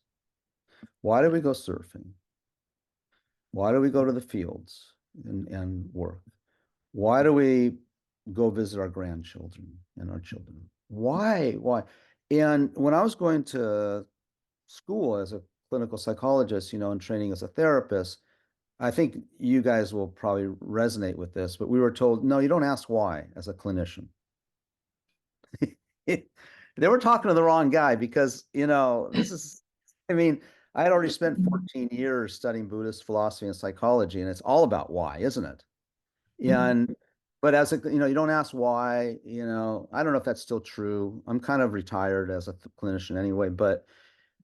Why do we go surfing? Why do we go to the fields and work? Why do we go visit our grandchildren and our children? Why? And when I was going to school as a clinical psychologist, you know, and training as a therapist, I think you guys will probably resonate with this, but we were told, no, you don't ask why as a clinician. They were talking to the wrong guy, because, you know, I mean, I had already spent 14 years studying Buddhist philosophy and psychology, and it's all about why, isn't it? But as you know, you don't ask why, you know, I don't know if that's still true. I'm kind of retired as a clinician anyway, but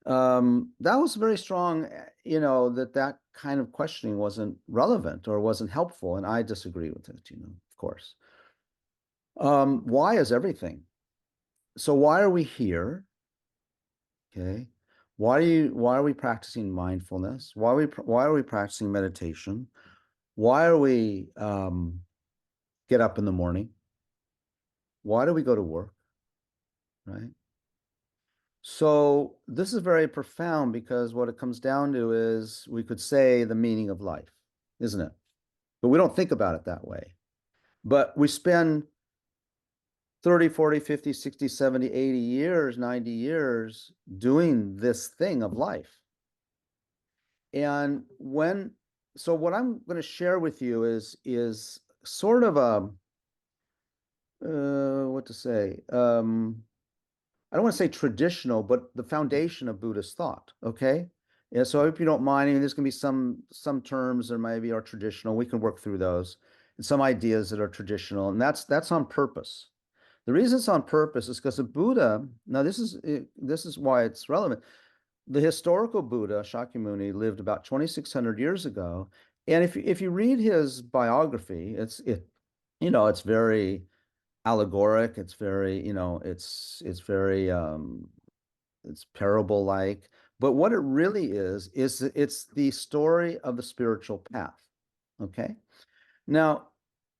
that was very strong, you know, that kind of questioning wasn't relevant or wasn't helpful. And I disagree with it, you know, of course. Why is everything. So why are we here? Okay. Why are we practicing mindfulness? Why are we practicing meditation? Why are we get up in the morning? Why do we go to work? Right? So this is very profound, because what it comes down to is, we could say, the meaning of life, isn't it? But we don't think about it that way. But we spend 30, 40, 50, 60, 70, 80 years, 90 years doing this thing of life. And so what I'm going to share with you is sort of a, what to say, I don't want to say traditional, but the foundation of Buddhist thought. Okay. Yeah. So I hope you don't mind. I mean, there's going to be some terms that maybe are traditional. We can work through those, and some ideas that are traditional, and that's on purpose. The reason it's on purpose is because the Buddha. Now, this is why it's relevant. The historical Buddha, Shakyamuni, lived about 2,600 years ago, and if you read his biography, it's very allegoric. It's very, it's very it's parable like. But what it really is it's the story of the spiritual path. Okay. Now,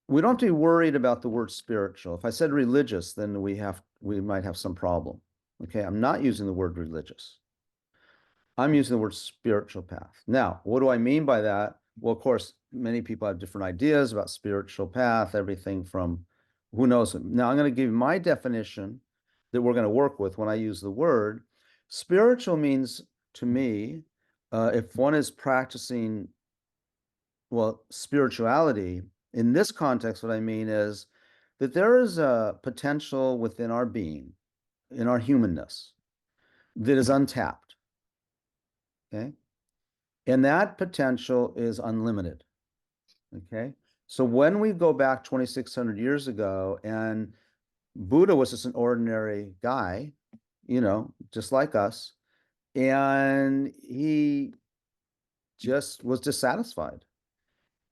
we don't have to be worried about the word spiritual. If I said religious, then we might have some problem. Okay. I'm not using the word religious. I'm using the word spiritual path. Now, what do I mean by that? Well, of course, many people have different ideas about spiritual path, everything from who knows. Now, I'm going to give you my definition that we're going to work with when I use the word. Spiritual means, to me, if one is practicing, well, spirituality, in this context, what I mean is that there is a potential within our being, in our humanness, that is untapped. Okay. And that potential is unlimited. Okay. So when we go back 2,600 years ago, and Buddha was just an ordinary guy, just like us, and he just was dissatisfied.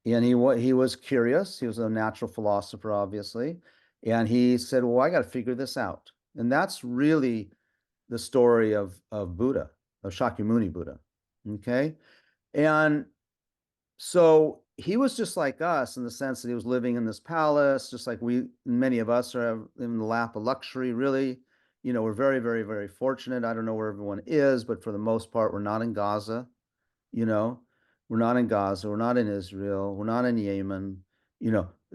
And he was curious. He was a natural philosopher, obviously. And he said, well, I got to figure this out. And that's really the story of Buddha, of Shakyamuni Buddha. Okay. And so he was just like us, in the sense that he was living in this palace, just like many of us are in the lap of luxury, really. We're very, very, very fortunate. I don't know where everyone is, but for the most part, we're not in Gaza. We're not in Gaza. We're not in Israel. We're not in Yemen.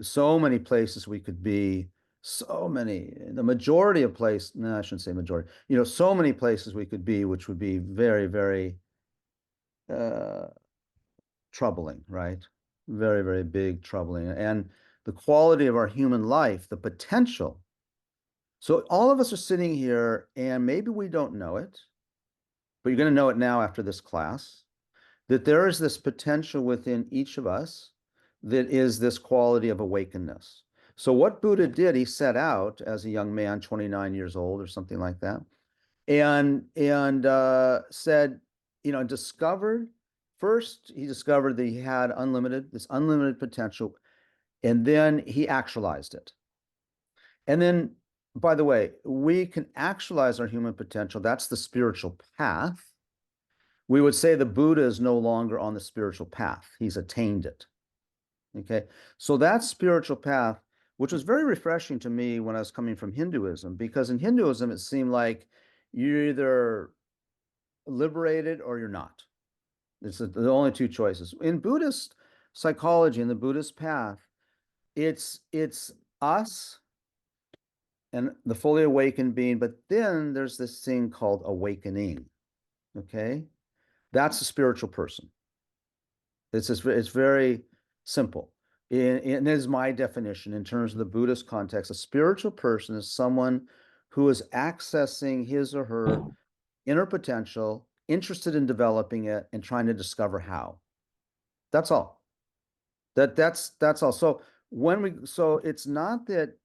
So many places we could be. The majority of places, no, I shouldn't say majority, so many places we could be, which would be very, very troubling, right? Very, very big troubling. And the quality of our human life, the potential. So all of us are sitting here, and maybe we don't know it, but you're going to know it now after this class, that there is this potential within each of us that is this quality of awakenedness. So what Buddha did, he set out as a young man, 29 years old or something like that, and said, discovered, first he discovered that he had this unlimited potential, and then he actualized it. And then, by the way, we can actualize our human potential. That's the spiritual path. We would say the Buddha is no longer on the spiritual path. He's attained it. Okay. So that spiritual path, which was very refreshing to me when I was coming from Hinduism, because in Hinduism, it seemed like you're either liberated or you're not. It's the only two choices. In Buddhist psychology, in the Buddhist path, it's us and the fully awakened being, but then there's this thing called awakening. Okay. That's a spiritual person. It's very simple. And this is my definition in terms of the Buddhist context. A spiritual person is someone who is accessing his or her inner potential, interested in developing it, and trying to discover how. That's all. That's all. So it's not that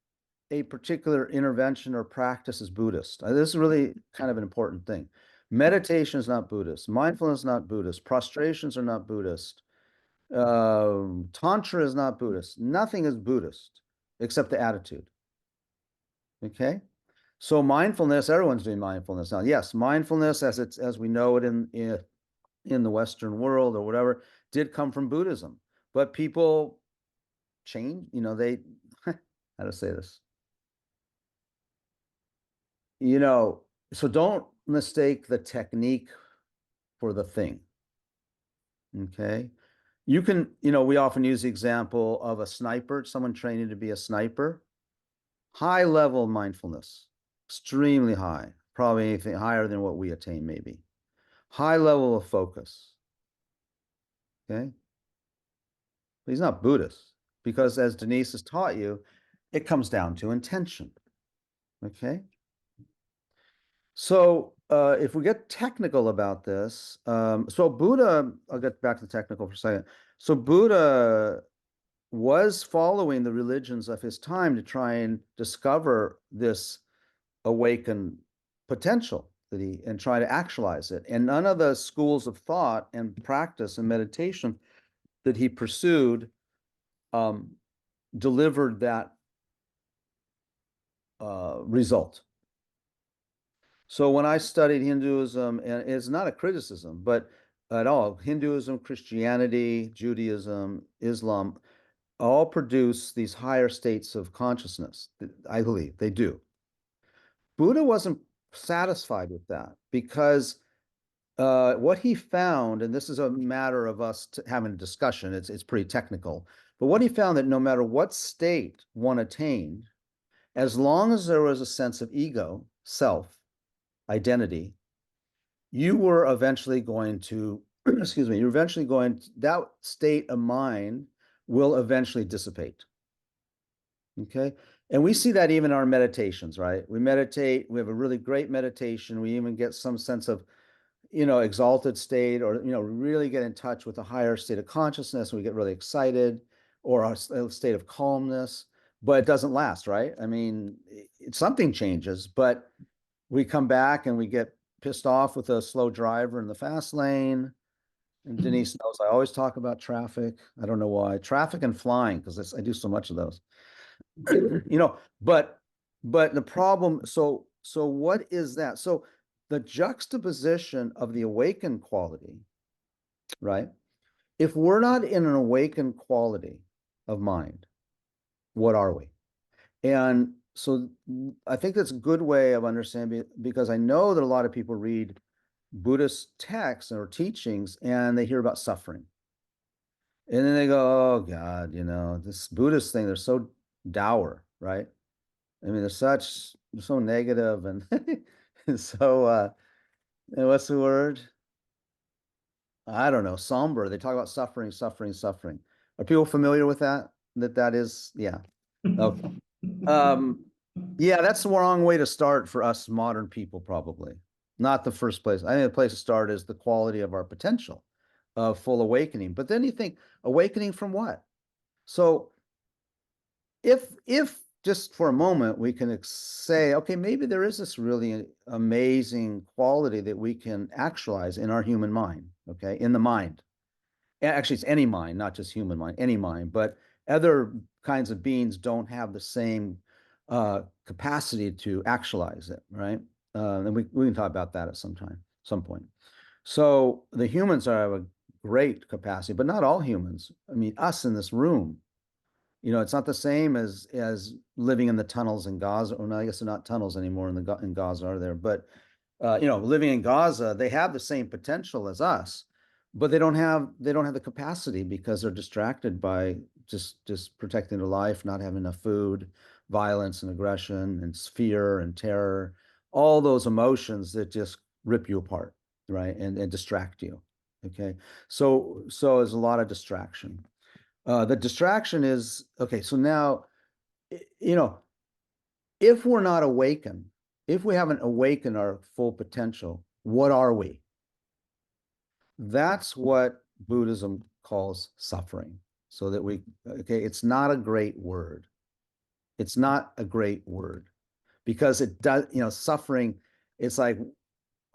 a particular intervention or practice is Buddhist. This is really kind of an important thing. Meditation is not Buddhist. Mindfulness is not Buddhist. Prostrations are not Buddhist. Tantra is not Buddhist. Nothing is Buddhist except the attitude. Okay. So mindfulness, everyone's doing mindfulness now. Yes, mindfulness as we know it in the Western world or whatever, did come from Buddhism. But people change, they how to say this? So don't mistake the technique for the thing. Okay. We often use the example of a sniper, someone training to be a sniper. High level mindfulness, extremely high, probably anything higher than what we attain, maybe. High level of focus. Okay. But he's not Buddhist because, as Denise has taught you, it comes down to intention. Okay. So if we get technical about this, so Buddha, I'll get back to the technical for a second. So Buddha was following the religions of his time to try and discover this awakened potential and try to actualize it. And none of the schools of thought and practice and meditation that he pursued delivered that result. So when I studied Hinduism, and it's not a criticism, but at all, Hinduism, Christianity, Judaism, Islam, all produce these higher states of consciousness. I believe they do. Buddha wasn't satisfied with that because what he found, and this is a matter of us having a discussion, it's pretty technical, but what he found that no matter what state one attained, as long as there was a sense of ego, self, identity, you were eventually going to, excuse me, that state of mind will eventually dissipate. Okay. And we see that even in our meditations, right? We meditate, we have a really great meditation. We even get some sense of, exalted state, or, really get in touch with a higher state of consciousness. We get really excited, or a state of calmness, but it doesn't last, right? I mean, something changes, but we come back and we get pissed off with a slow driver in the fast lane. And Denise knows I always talk about traffic. I don't know why. Traffic and flying, because I do so much of those. But the problem, so what is that? So the juxtaposition of the awakened quality, right? If we're not in an awakened quality of mind, what are we? And so I think that's a good way of understanding, because I know that a lot of people read Buddhist texts or teachings and they hear about suffering. And then they go, oh God, this Buddhist thing, they're so dour, right? I mean, they're so negative and so, and what's the word? I don't know, somber. They talk about suffering, suffering, suffering. Are people familiar with that? That is, yeah. Okay. Yeah, that's the wrong way to start for us modern people, probably. Not the first place. I think the place to start is the quality of our potential of full awakening. But then you think, awakening from what? So if just for a moment we can say, okay, maybe there is this really amazing quality that we can actualize in our human mind, okay, in the mind. Actually, it's any mind, not just human mind, any mind, but other kinds of beings don't have the same capacity to actualize it, right? And we can talk about that at some point. So the humans have a great capacity, but not all humans. I mean, us in this room, it's not the same as living in the tunnels in Gaza. Or no, I guess they're not tunnels anymore in Gaza, are there? But living in Gaza, they have the same potential as us, but they don't have the capacity because they're distracted by just protecting their life, not having enough food, violence and aggression and fear and terror, all those emotions that just rip you apart, right? And distract you. Okay. So there's a lot of distraction. The distraction is, okay, so now, if we're not awakened, if we haven't awakened our full potential, what are we? That's what Buddhism calls suffering. So that okay, it's not a great word. It's not a great word because it does, suffering, it's like,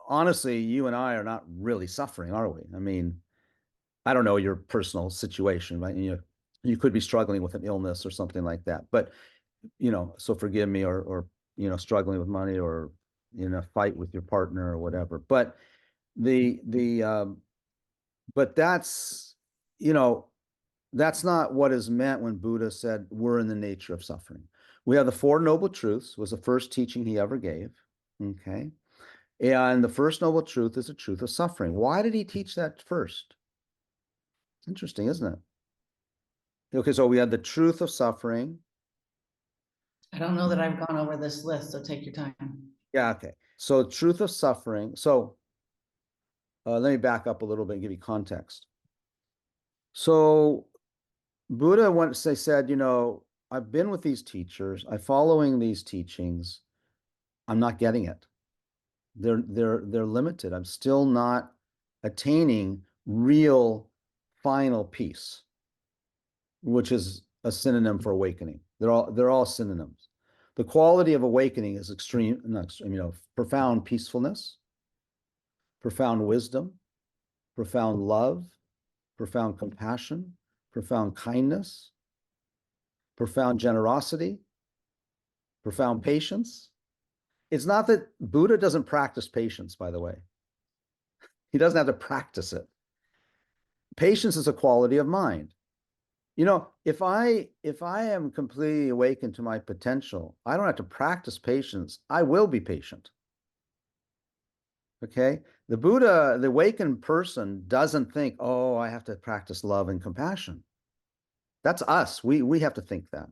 honestly, you and I are not really suffering, are we? I mean, I don't know your personal situation, right? You could be struggling with an illness or something like that, but so forgive me, or you know, struggling with money or in a fight with your partner or whatever. But but that's, you know, that's not what is meant when Buddha said we're in the nature of suffering. We have the Four Noble Truths, was the first teaching he ever gave. Okay. And the first noble truth is the truth of suffering. Why did he teach that first? It's interesting, isn't it? Okay, so we had the truth of suffering. I don't know that I've gone over this list, so take your time. Yeah, okay. So truth of suffering. So let me back up a little bit and give you context. So Buddha once they said, you know, I've been with these teachers, I'm following these teachings, I'm not getting it. They're limited. I'm still not attaining real final peace, which is a synonym for awakening. They're all synonyms. The quality of awakening is profound peacefulness, profound wisdom, profound love, profound compassion, profound kindness, profound generosity, profound patience. It's not that Buddha doesn't practice patience, by the way. He doesn't have to practice it. Patience is a quality of mind. You know, if I am completely awakened to my potential, I don't have to practice patience. I will be patient. Okay? The Buddha, the awakened person doesn't think, oh, I have to practice love and compassion. That's us. We have to think that.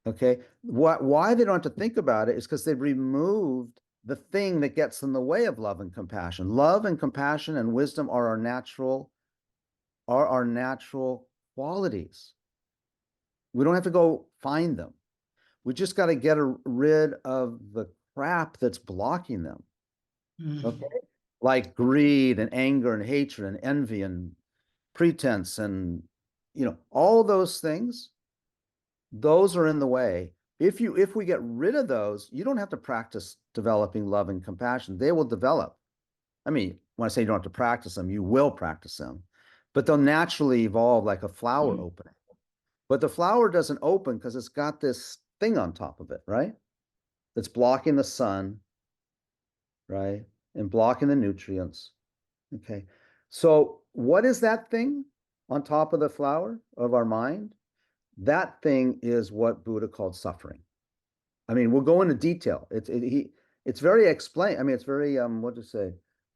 Okay? Why they don't have to think about it is because they've removed the thing that gets in the way of love and compassion. Love and compassion and wisdom are our natural qualities. We don't have to go find them. We just got to get rid of the crap that's blocking them. Okay? Like greed and anger and hatred and envy and pretense and, you know, all those things, those are in the way. If we get rid of those, you don't have to practice developing love and compassion. They will develop. I mean, when I say you don't have to practice them, you will practice them, but they'll naturally evolve like a flower opening. But the flower doesn't open because it's got this thing on top of it, right? That's blocking the sun, right? And blocking the nutrients. Okay. So what is that thing on top of the flower of our mind? That thing is what Buddha called suffering. I mean, we'll go into detail. It's very explained. I mean, it's very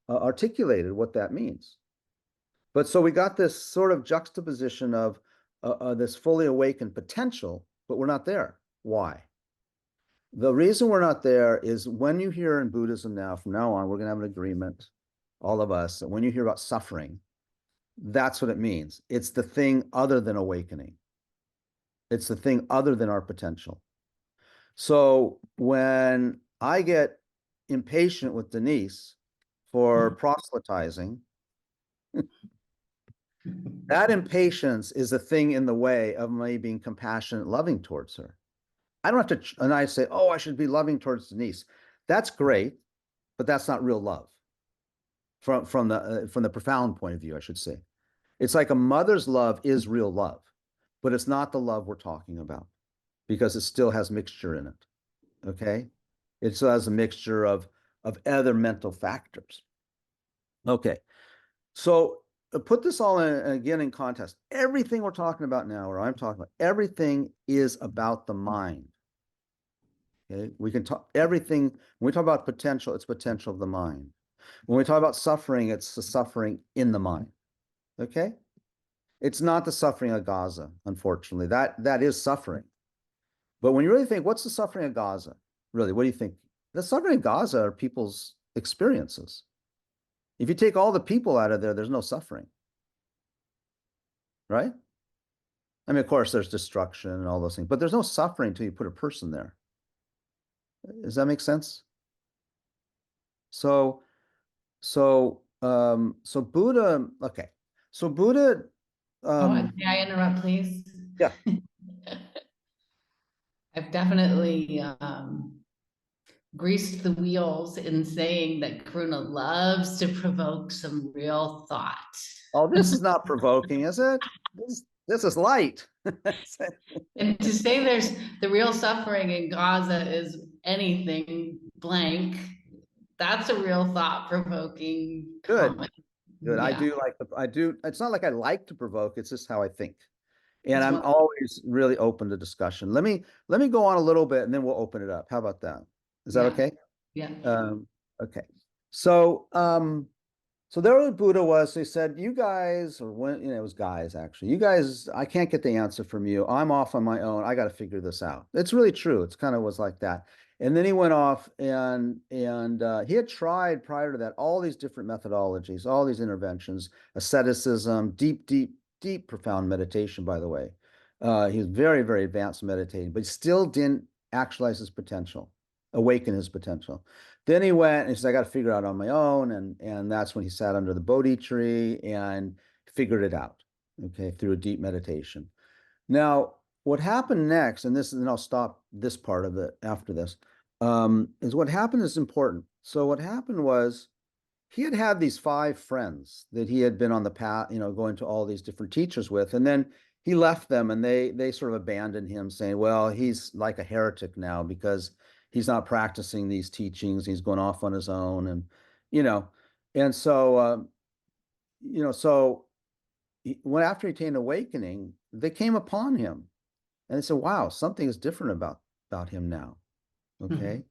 articulated what that means. But so we got this sort of juxtaposition of this fully awakened potential, but we're not there. Why? The reason we're not there is when you hear in Buddhism now, from now on, we're going to have an agreement, all of us, that when you hear about suffering, that's what it means. It's the thing other than awakening. It's the thing other than our potential. So when I get impatient with Denise for proselytizing, that impatience is the thing in the way of me being compassionate, loving towards her. I don't have to, and I say, oh, I should be loving towards Denise. That's great, but that's not real love. From the profound point of view, I should say. It's like a mother's love is real love, but it's not the love we're talking about because it still has mixture in it. Okay? It still has a mixture of other mental factors. Okay. So put this all again in context. Everything we're talking about now, or I'm talking about, everything is about the mind. Okay? We can talk everything, when we talk about potential, it's potential of the mind. When we talk about suffering, it's the suffering in the mind. Okay? It's not the suffering of Gaza, unfortunately. That is suffering. But when you really think, what's the suffering of Gaza? Really, what do you think? The suffering of Gaza are people's experiences. If you take all the people out of there, there's no suffering. Right? I mean, of course, there's destruction and all those things, but there's no suffering until you put a person there. Does that make sense? So Buddha, okay. So Buddha. May I interrupt, please? Yeah. I've definitely greased the wheels in saying that Karuna loves to provoke some real thought. Oh, this is not provoking, is it? This is light. And to say there's the real suffering in Gaza is anything blank. That's a real thought-provoking Good. comment. Good. I Yeah. do like I do. It's not like I like to provoke. It's just how I think. And That's I'm what- always really open to discussion. Let me go on a little bit and then we'll open it up. How about that? Is that Yeah. okay? Yeah. Okay. So so there the Buddha was, he said, you guys, or when, it was guys actually, you guys, I can't get the answer from you. I'm off on my own. I got to figure this out. It's really true. It's kind of was like that. And then he went off and he had tried prior to that all these different methodologies, all these interventions, asceticism, deep, profound meditation, by the way. He was very, very advanced meditating, but he still didn't actualize his potential, awaken his potential. Then he went and he said, I got to figure it out on my own. And that's when he sat under the Bodhi tree and figured it out, okay, through a deep meditation. Now, what happened next, and I'll stop this part of it after this, is what happened is important. So what happened was he had these 5 friends that he had been on the path, going to all these different teachers with, and then he left them and they sort of abandoned him, saying, well, he's like a heretic now because he's not practicing these teachings. He's going off on his own. And so, when after he attained awakening, they came upon him and they said, wow, something is different about him now. Okay.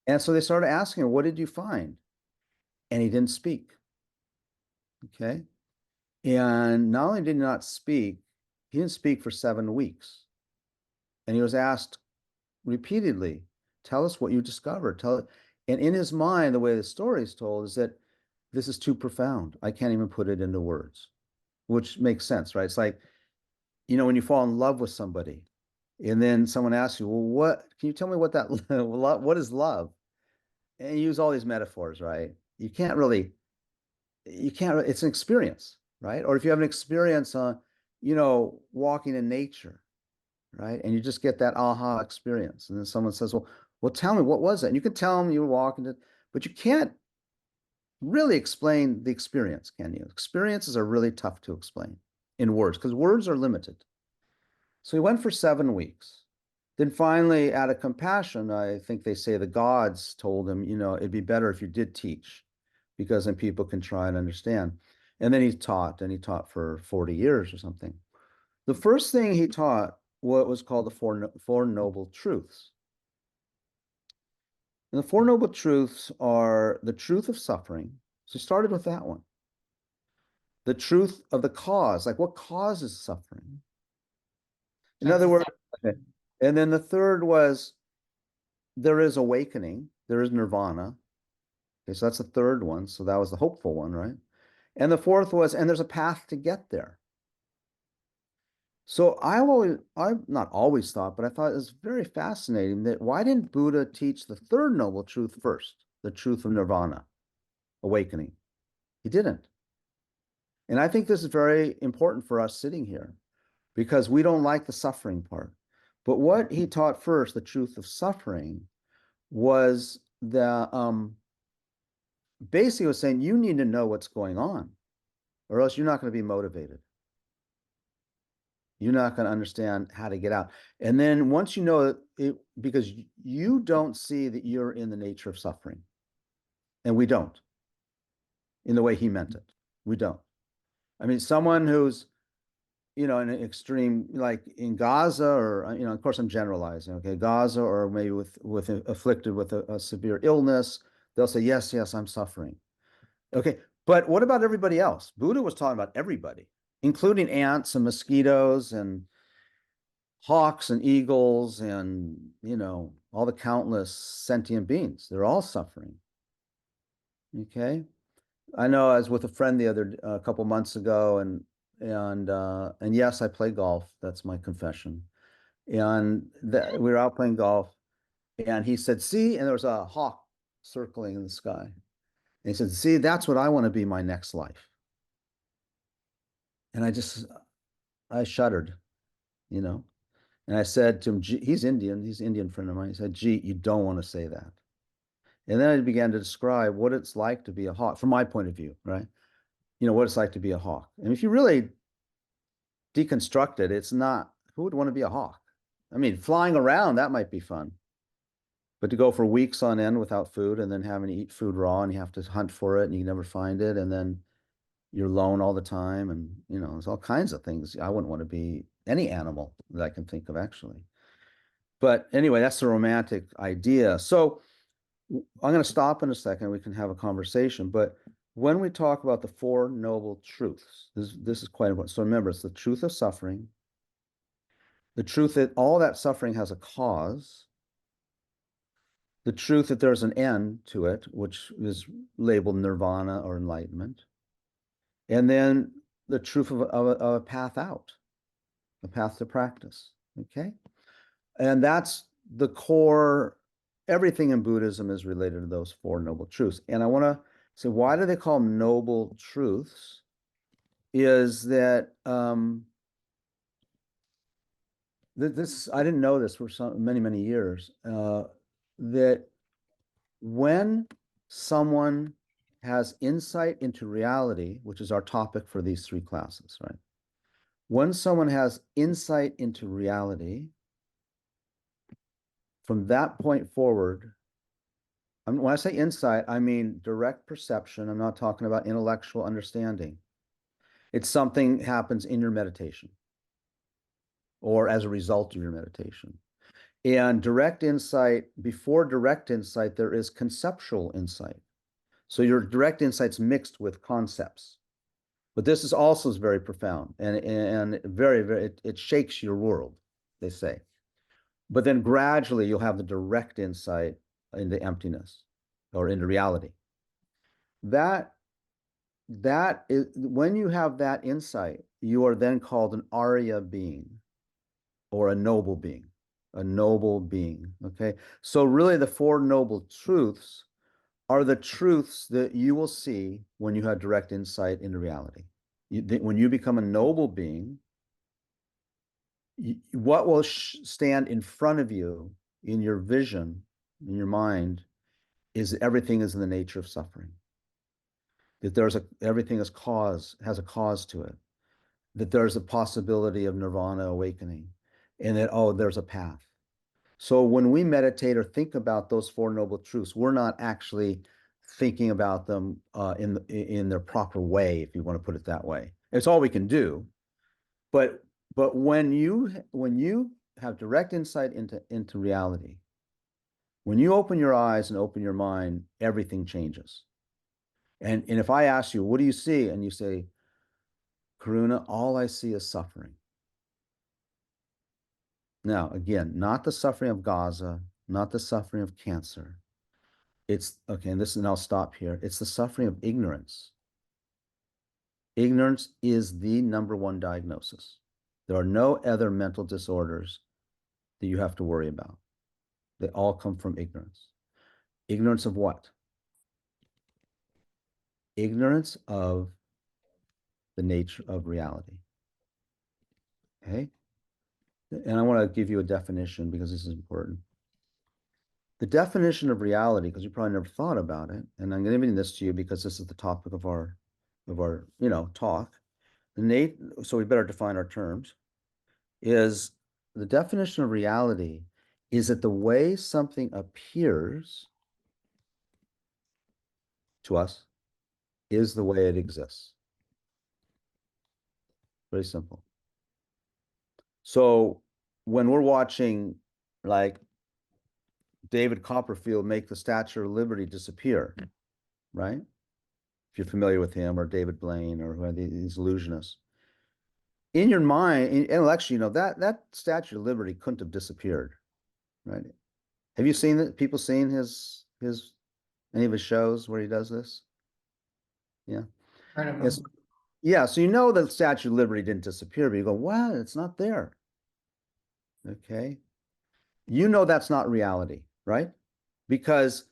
And so they started asking him, what did you find? And he didn't speak. Okay. And not only did he not speak, he didn't speak for 7 weeks. And he was asked repeatedly, tell us what you discovered. And in his mind, the way the story is told is that this is too profound. I can't even put it into words, which makes sense, right? It's like, when you fall in love with somebody and then someone asks you, well, can you tell me what what is love? And you use all these metaphors, right? It's an experience, right? Or if you have an experience on, walking in nature, right? And you just get that aha experience. And then someone says, well, tell me, what was it? And you can tell them you were walking it, but you can't really explain the experience, can you? Experiences are really tough to explain in words because words are limited. So he went for 7 weeks. Then finally, out of compassion, I think they say the gods told him, it'd be better if you did teach because then people can try and understand. And then he taught for 40 years or something. The first thing he taught what was called the Four Noble Truths. And the Four Noble Truths are the truth of suffering. So he started with that one. The truth of the cause, like what causes suffering. In other words, okay. And then the third was there is awakening, there is nirvana. Okay, so that's the third one. So that was the hopeful one, right? And the fourth was, and there's a path to get there. So I've not always thought, but I thought it was very fascinating that why didn't Buddha teach the third noble truth first, the truth of nirvana, awakening? He didn't. And I think this is very important for us sitting here because we don't like the suffering part. But what he taught first, the truth of suffering, was the basically was saying you need to know what's going on or else you're not going to be motivated. You're not going to understand how to get out. And then once you know it, because you don't see that you're in the nature of suffering. And we don't, in the way he meant it. We don't. I mean, someone who's, in an extreme, like in Gaza or, of course I'm generalizing, okay, Gaza or maybe with afflicted with a severe illness, they'll say, yes, I'm suffering. Okay, but what about everybody else? Buddha was talking about everybody, including ants and mosquitoes and hawks and eagles and, all the countless sentient beings. They're all suffering. Okay. I know I was with a friend a couple months ago and yes, I play golf. That's my confession. And we were out playing golf and he said, see, and there was a hawk circling in the sky. And he said, see, that's what I want to be my next life. And I shuddered, and I said to him, he's an Indian friend of mine. He said, gee, you don't want to say that. And then I began to describe what it's like to be a hawk from my point of view, right? What it's like to be a hawk. And if you really deconstruct it, it's not, who would want to be a hawk? I mean, flying around, that might be fun. But to go for weeks on end without food and then having to eat food raw and you have to hunt for it and you never find it and then you're alone all the time and there's all kinds of things. I wouldn't want to be any animal that I can think of actually. But anyway, that's the romantic idea. So I'm going to stop in a second. We can have a conversation. But when we talk about the Four Noble Truths, this is quite important. So remember, it's the truth of suffering, the truth that all that suffering has a cause, the truth that there's an end to it, which is labeled nirvana or enlightenment, and then the truth of a path out, a path to practice. Okay? And that's the core. Everything in Buddhism is related to those Four Noble Truths. And I want to say, why do they call them noble truths? Is that this, I didn't know this for many years, that when someone has insight into reality, which is our topic for these 3 classes, right? When someone has insight into reality, from that point forward, when I say insight, I mean direct perception. I'm not talking about intellectual understanding. It's something happens in your meditation or as a result of your meditation. And direct insight, before direct insight, there is conceptual insight. So your direct insight's mixed with concepts. But this is also very profound and very, it shakes your world, they say. But then gradually you'll have the direct insight into emptiness or into reality. That is, when you have that insight, you are then called an Arya being or a noble being, okay? So really the Four Noble Truths are the truths that you will see when you have direct insight into reality. When you become a noble being, what will stand in front of you in your vision, in your mind, is everything is in the nature of suffering. That everything has a cause to it. That there's a possibility of nirvana awakening, and that, there's a path. So when we meditate or think about those Four Noble Truths, we're not actually thinking about them in their proper way, if you want to put it that way. It's all we can do. But when you have direct insight into reality, when you open your eyes and open your mind, everything changes. And if I ask you, what do you see? And you say, Karuna, all I see is suffering. Now, again, not the suffering of Gaza, not the suffering of cancer. It's, okay, and I'll stop here. It's the suffering of ignorance. Ignorance is the #1 diagnosis. There are no other mental disorders that you have to worry about. They all come from ignorance. Ignorance of what? Ignorance of the nature of reality. Okay? And I want to give you a definition because this is important. The definition of reality, because you probably never thought about it, and I'm giving this to you because this is the topic of our talk. So we better define our terms. Is the definition of reality is that the way something appears to us is the way it exists. Very simple. So when we're watching, like, David Copperfield make the Statue of Liberty disappear, right? If you're familiar with him, or David Blaine, or who are these illusionists. In your mind, intellectually, that Statue of Liberty couldn't have disappeared, right? Have you seen it? People seen any of his shows where he does this? Yeah. Yeah, so the Statue of Liberty didn't disappear, but you go, well, it's not there. Okay. That's not reality, right? Because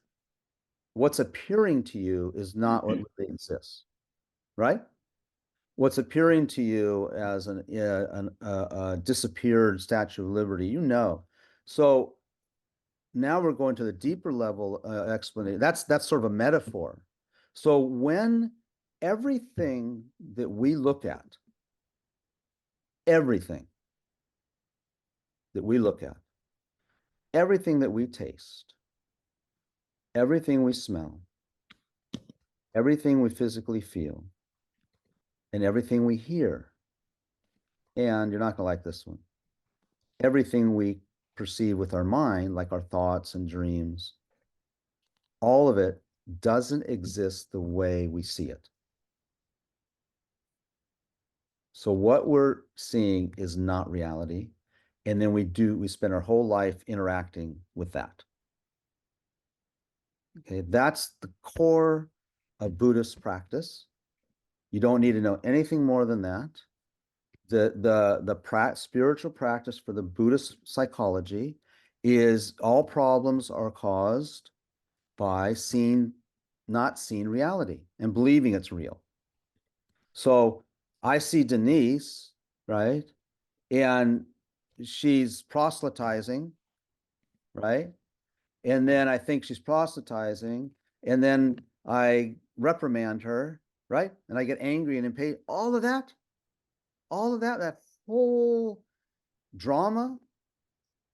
what's appearing to you is not what really exists, right? What's appearing to you as a disappeared Statue of Liberty, So now we're going to the deeper level explanation. That's sort of a metaphor. So when everything that we look at, everything that we taste, everything we smell, everything we physically feel, and everything we hear, and you're not going to like this one, everything we perceive with our mind, like our thoughts and dreams, all of it doesn't exist the way we see it. So what we're seeing is not reality. And then we spend our whole life interacting with that. Okay, that's the core of Buddhist practice. You don't need to know anything more than that. The spiritual practice for the Buddhist psychology is all problems are caused by not seeing reality and believing it's real. So I see Denise, right? And she's proselytizing, right? And then I think she's proselytizing, and then I reprimand her, right? And I get angry and impatient. All of that, that whole drama,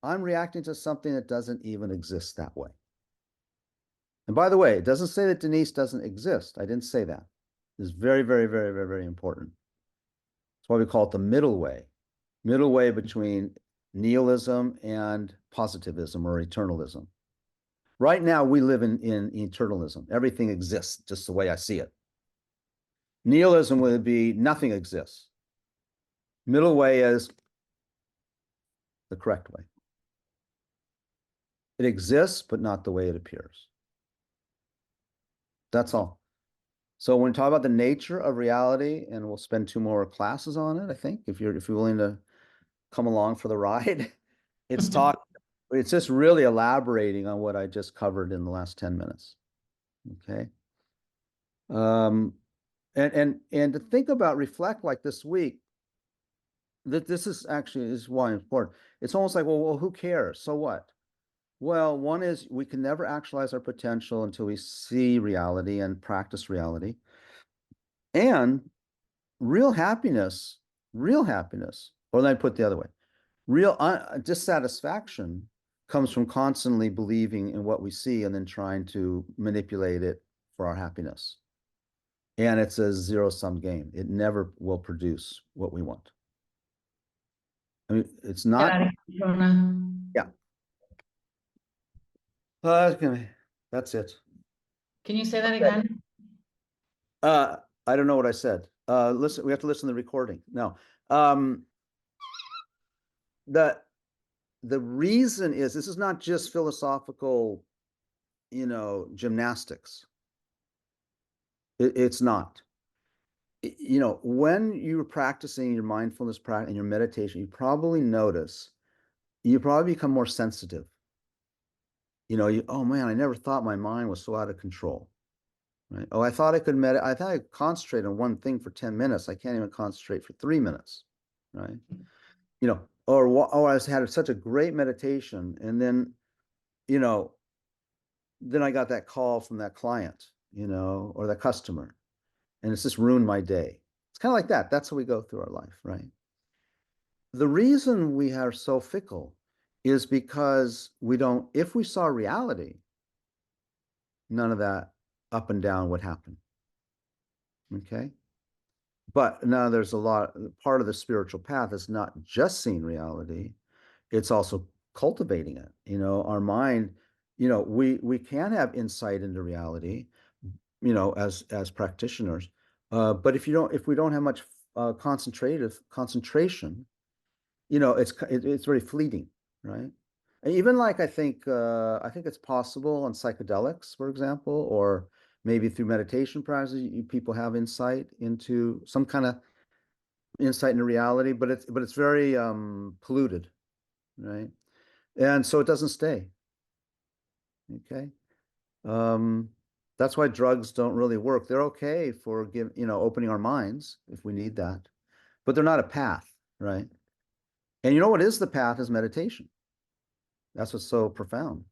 I'm reacting to something that doesn't even exist that way. And by the way, it doesn't say that Denise doesn't exist. I didn't say that. It's very, very, very, very, very important. That's why we call it the middle way between nihilism and positivism or eternalism. Right now, we live in eternalism. Everything exists just the way I see it. Nihilism would be nothing exists. Middle way is the correct way. It exists, but not the way it appears. That's all. So when we talk about the nature of reality, and we'll spend 2 more classes on it, I think, if you're willing to come along for the ride, it's just really elaborating on what I just covered in the last 10 minutes. Okay. And to think about, reflect like this week, that this is why important. It's almost like, well, who cares? So what? Well, one is we can never actualize our potential until we see reality and practice reality. And real happiness, or let me put it the other way, real dissatisfaction comes from constantly believing in what we see and then trying to manipulate it for our happiness. And it's a zero-sum game. It never will produce what we want. I mean, it's not. Yeah. That's it. Can you say that again? I don't know what I said. Listen, we have to listen to the recording. No. The reason is, this is not just philosophical, gymnastics. It's not. When you're practicing your mindfulness practice and your meditation, you probably become more sensitive. Oh man, I never thought my mind was so out of control. Right? Oh, I thought I could I thought I could concentrate on one thing for 10 minutes. I can't even concentrate for 3 minutes. Right? Or I had such a great meditation, and then, then I got that call from that client, or that customer, and it's just ruined my day. It's kind of like that. That's how we go through our life, right? The reason we are so fickle is because if we saw reality, none of that up and down would happen. Okay? But now there's part of the spiritual path is not just seeing reality, it's also cultivating it. Our mind, we can have insight into reality, as practitioners. But if we don't have much concentration, it's very fleeting, right? And even like I think it's possible on psychedelics, for example, or maybe through meditation practice, people have insight into some kind of insight into reality, but it's very polluted, right? And so it doesn't stay. Okay. That's why drugs don't really work. They're okay for opening our minds if we need that, but they're not a path, right? And what is the path is meditation. That's what's so profound.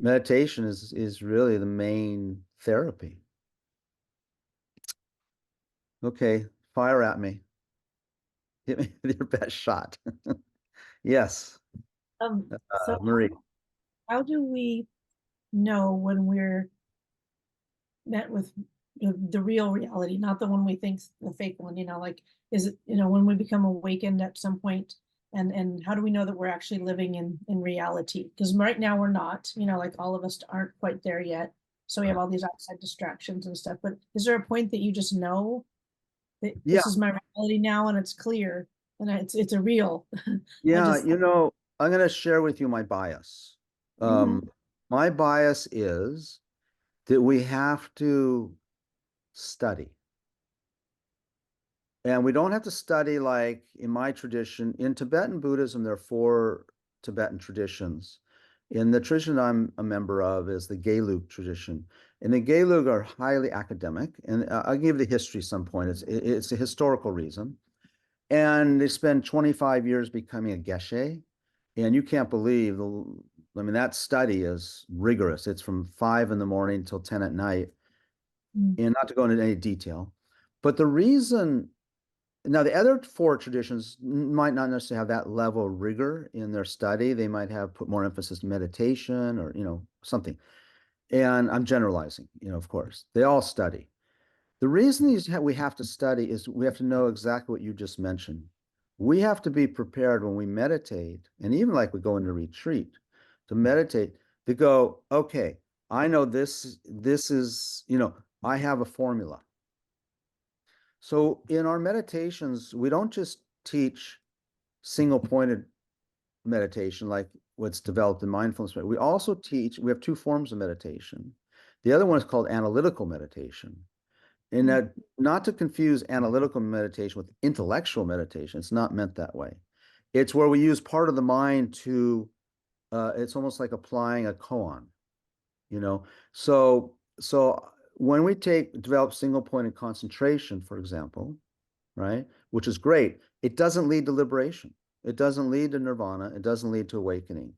Meditation is really the main therapy. Okay, fire at me. Hit me with your best shot. Yes. So Marie. how do we know when we're met with the real reality, not the one we think's the fake one, like, is it, when we become awakened at some point, and how do we know that we're actually living in reality? Because right now we're not, like all of us aren't quite there yet. So we have all these outside distractions and stuff, but is there a point that you just know that Yeah. this is my reality now and it's clear and it's a real? Yeah, I'm going to share with you my bias. My bias is that we have to study. And we don't have to study like in my tradition. In Tibetan Buddhism, there are 4 Tibetan traditions. In the tradition I'm a member of is the Gelug tradition. And the Gelug are highly academic. And I'll give the history some point. It's a historical reason. And they spend 25 years becoming a Yeshe. And you can't believe, that study is rigorous. It's from 5 in the morning till 10 at night. And not to go into any detail. But the reason, now the other 4 traditions might not necessarily have that level of rigor in their study. They might have put more emphasis in meditation or, something. And I'm generalizing, of course. They all study. The reason we have to study is we have to know exactly what you just mentioned. We have to be prepared when we meditate, and even like we go into retreat, to meditate, to go, okay, I know this is, I have a formula. So in our meditations, we don't just teach single-pointed meditation like what's developed in mindfulness. We also teach, we have 2 forms of meditation. The other one is called analytical meditation. And that, not to confuse analytical meditation with intellectual meditation. It's not meant that way. It's where we use part of the mind to, it's almost like applying a koan, So when we develop single-pointed concentration, for example, right, which is great, it doesn't lead to liberation. It doesn't lead to nirvana. It doesn't lead to awakening.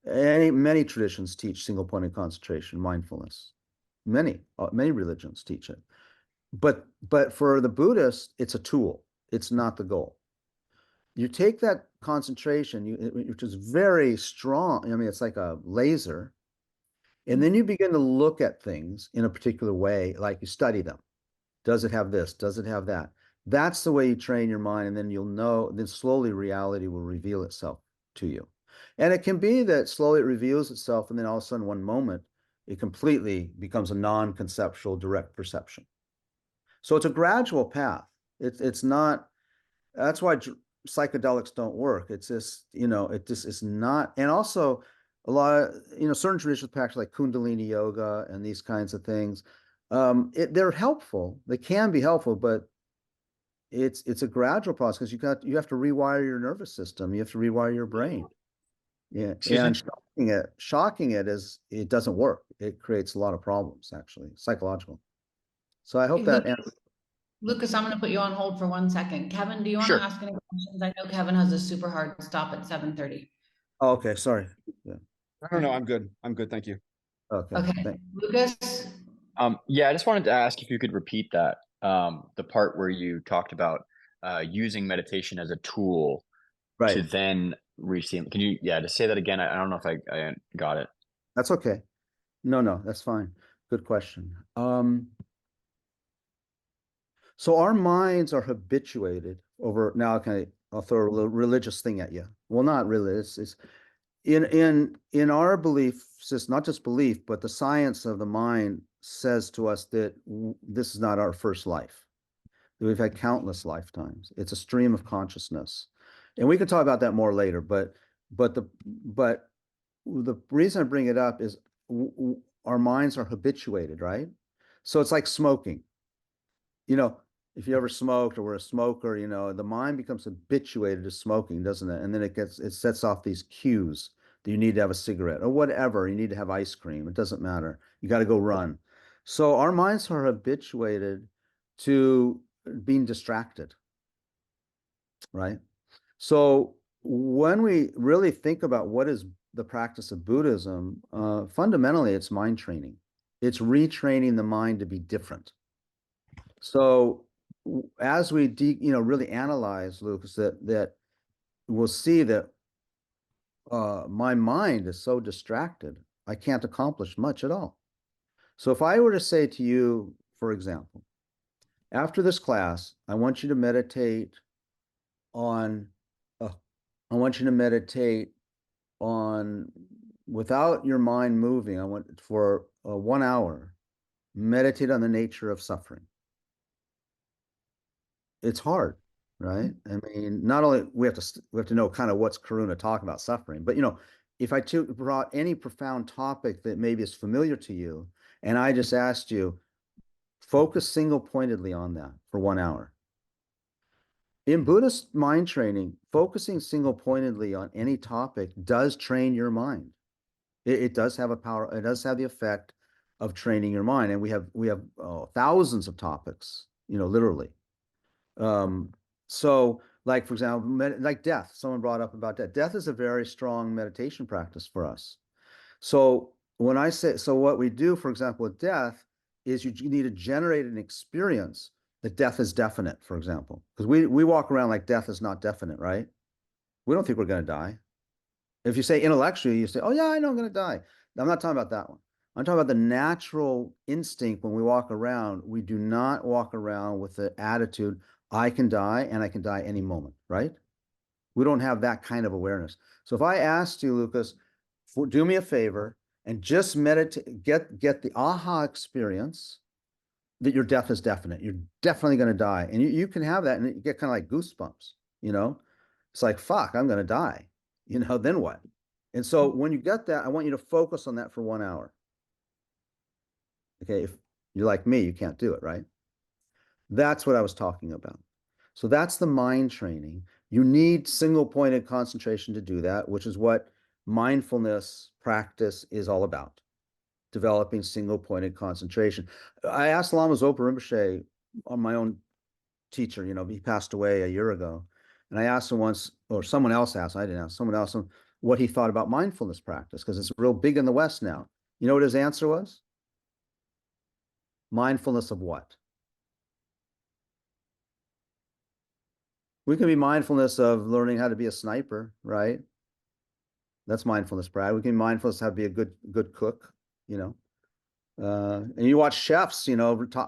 Many traditions teach single-pointed concentration, mindfulness. Many religions teach it. But for the Buddhists, it's a tool. It's not the goal. You take that concentration, which is very strong. It's like a laser. And then you begin to look at things in a particular way, like you study them. Does it have this? Does it have that? That's the way you train your mind. And then you'll know, then slowly reality will reveal itself to you. And it can be that slowly it reveals itself. And then all of a sudden, one moment, it completely becomes a non-conceptual direct perception. So it's a gradual path. It's not, that's why psychedelics don't work. It's just, it just is not. And also a lot of, certain traditions practice like Kundalini yoga and these kinds of things. They're helpful. They can be helpful, but it's a gradual process because you have to rewire your nervous system. You have to rewire your brain. Yeah. And shocking it is, it doesn't work. It creates a lot of problems, actually, psychological. So I hope that answers. Lucas, I'm going to put you on hold for 1 second. Kevin, do you want Sure. to ask any questions? I know Kevin has a super hard stop at 7:30. Oh, okay, sorry. Yeah. No, I'm good. I'm good. Thank you. Okay. Okay, Lucas. Yeah, I just wanted to ask if you could repeat that, the part where you talked about using meditation as a tool to Right. then receive. Can you, just say that again? I don't know if I got it. That's okay. No, that's fine. Good question. So our minds are habituated over, now I'll throw a little religious thing at you. Well, not really. It's in our belief system, not just belief, but the science of the mind says to us that this is not our first life. We've had countless lifetimes. It's a stream of consciousness. And we can talk about that more later, but the reason I bring it up is our minds are habituated, right? So it's like smoking. If you ever smoked or were a smoker, the mind becomes habituated to smoking, doesn't it? And then it sets off these cues that you need to have a cigarette or whatever. You need to have ice cream. It doesn't matter. You got to go run. So our minds are habituated to being distracted, right? So when we really think about what is the practice of Buddhism, fundamentally, it's mind training. It's retraining the mind to be different. So as we really analyze, Lucas, that we'll see that my mind is so distracted I can't accomplish much at all. So if I were to say to you, for example, after this class, I want you to meditate on, I want you to meditate on, without your mind moving, I want for 1 hour, meditate on the nature of suffering. It's hard, right? I mean, not only we have to know kind of what's Karuna talking about suffering, but if I brought any profound topic that maybe is familiar to you, and I just asked you, focus single-pointedly on that for 1 hour. In Buddhist mind training, focusing single-pointedly on any topic does train your mind. It does have a power. It does have the effect of training your mind, and we have thousands of topics, literally. So, like for example, like death. Someone brought up about death. Death is a very strong meditation practice for us. So when I say, so what we do, for example, with death, is you need to generate an experience that death is definite, for example, because we walk around like death is not definite, right? We don't think we're going to die. If you say intellectually, you say, oh yeah, I know I'm going to die. I'm not talking about that one. I'm talking about the natural instinct when we walk around. We do not walk around with the attitude, I can die and I can die any moment, right? We don't have that kind of awareness. So if I asked you, Lucas, do me a favor and just meditate, get the aha experience that your death is definite. You're definitely going to die. And you can have that and you get kind of like goosebumps, It's like, fuck, I'm going to die. Then what? And so when you get that, I want you to focus on that for 1 hour. Okay, if you're like me, you can't do it, right? That's what I was talking about. So that's the mind training. You need single-pointed concentration to do that, which is what mindfulness practice is all about, developing single-pointed concentration. I asked Lama Zopa Rinpoche, on my own teacher, he passed away a year ago, and I asked him once, or someone else asked, I didn't ask, someone else, what he thought about mindfulness practice, because it's real big in the West now. You know what his answer was? Mindfulness of what? We can be mindfulness of learning how to be a sniper, right? That's mindfulness, Brad. We can be mindfulness how to be a good cook, And you watch chefs,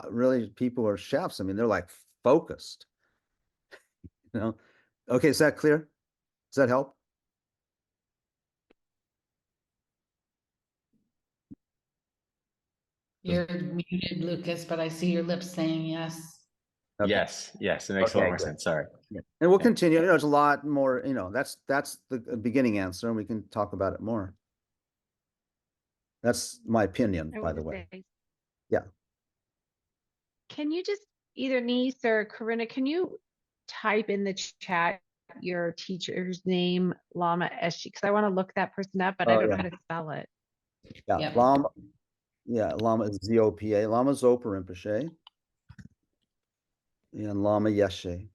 really people who are chefs. I mean, they're like focused, Okay, is that clear? Does that help? You're muted, Lucas, but I see your lips saying yes. Okay. Yes, it makes a lot more sense. Sorry. Yeah. And we'll continue. There's a lot more, that's the beginning answer, and we can talk about it more. That's my opinion, by the way. Yeah. Can you just, either Nice or Karuna, can you type in the chat your teacher's name, Lama Yeshe? Because I want to look that person up, but I don't know how to spell it. Yeah, Yep. Lama is Zopa, Lama Zopa Rinpoche, and Lama Yeshe.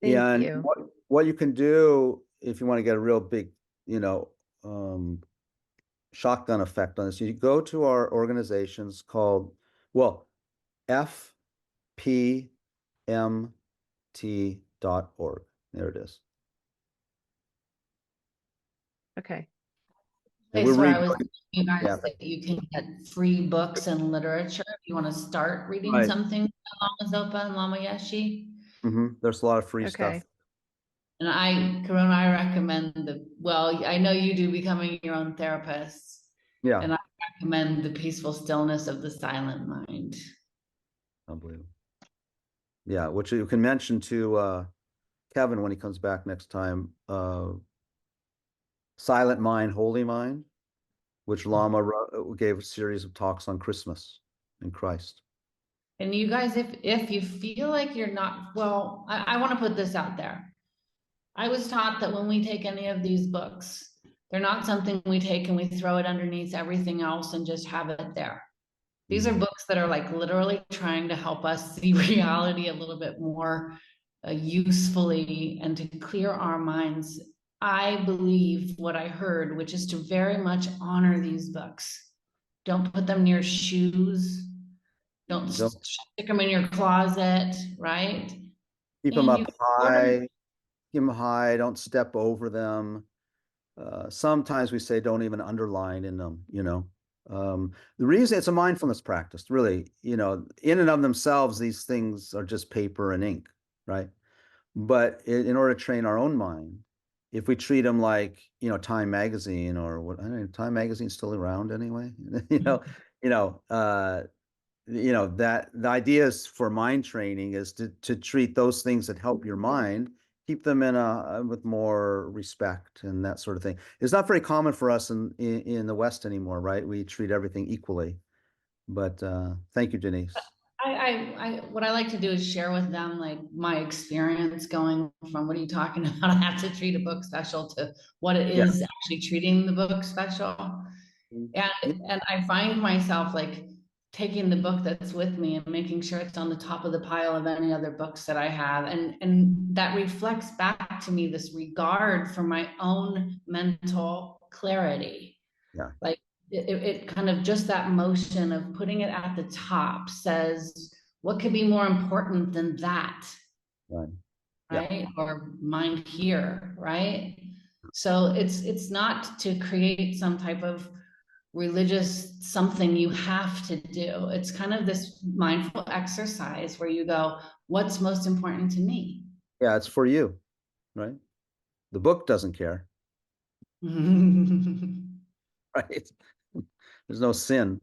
Thank you. What you can do if you want to get a real big, shotgun effect on this, you go to our organizations called, fpmt.org. There it is. Okay. And Place we're where I was reading. telling you guys Yeah. that you can get free books and literature if you want to start reading Right. something by Lama Zopa and Lama Yeshe. There's a lot of free Okay. stuff. And Karuna, I recommend I know you do, becoming your own therapist. Yeah. And I recommend the peaceful stillness of the silent mind. Unbelievable. Yeah, which you can mention to Kevin when he comes back next time. Silent Mind, Holy Mind, which Lama gave a series of talks on Christmas and Christ. And you guys, if you feel like you're not, I want to put this out there. I was taught that when we take any of these books, they're not something we take and we throw it underneath everything else and just have it there. These are books that are like literally trying to help us see reality a little bit more usefully and to clear our minds. I believe what I heard, which is to very much honor these books. Don't put them near shoes. Don't stick them in your closet, right? Keep them up high. Keep them high. Don't step over them. Sometimes we say don't even underline in them, the reason it's a mindfulness practice, really, in and of themselves, these things are just paper and ink, right? But in order to train our own mind, if we treat them like, Time Magazine, or what, I don't know, Time Magazine's still around anyway, that the idea is for mind training is to treat those things that help your mind, keep them with more respect and that sort of thing. It's not very common for us in the West anymore, right? We treat everything equally. But thank you, Denise. What I like to do is share with them like my experience going from what are you talking about? I have to treat a book special to what it Yeah. is actually treating the book special. And I find myself like taking the book that's with me and making sure it's on the top of the pile of any other books that I have. And that reflects back to me this regard for my own mental clarity. Yeah. Like it kind of just that motion of putting it at the top says, what could be more important than that? Right. Right. Yeah. Or mind here, right? So it's not to create some type of religious something you have to do. It's kind of this mindful exercise where you go, what's most important to me? Yeah, it's for you, right? The book doesn't care, right? There's no sin.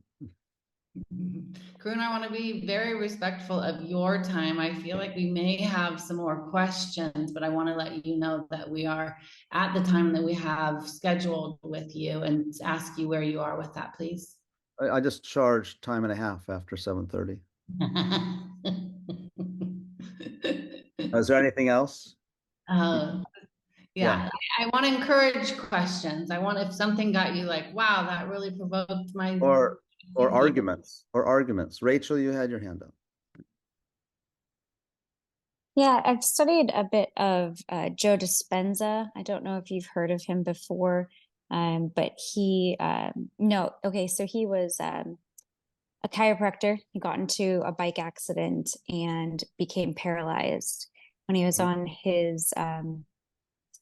Karuna, I want to be very respectful of your time. I feel like we may have some more questions, but I want to let you know that we are at the time that we have scheduled with you and ask you where you are with that, please. I just charge time and a half after 7:30. Is there anything else? Yeah, I want to encourage questions. I want, if something got you like, wow, that really provoked my. Or arguments. Rachel, you had your hand up. Yeah, I've studied a bit of Joe Dispensa. I don't know if you've heard of him before, but he, no, okay, so he was a chiropractor. He got into a bike accident and became paralyzed. When he was on his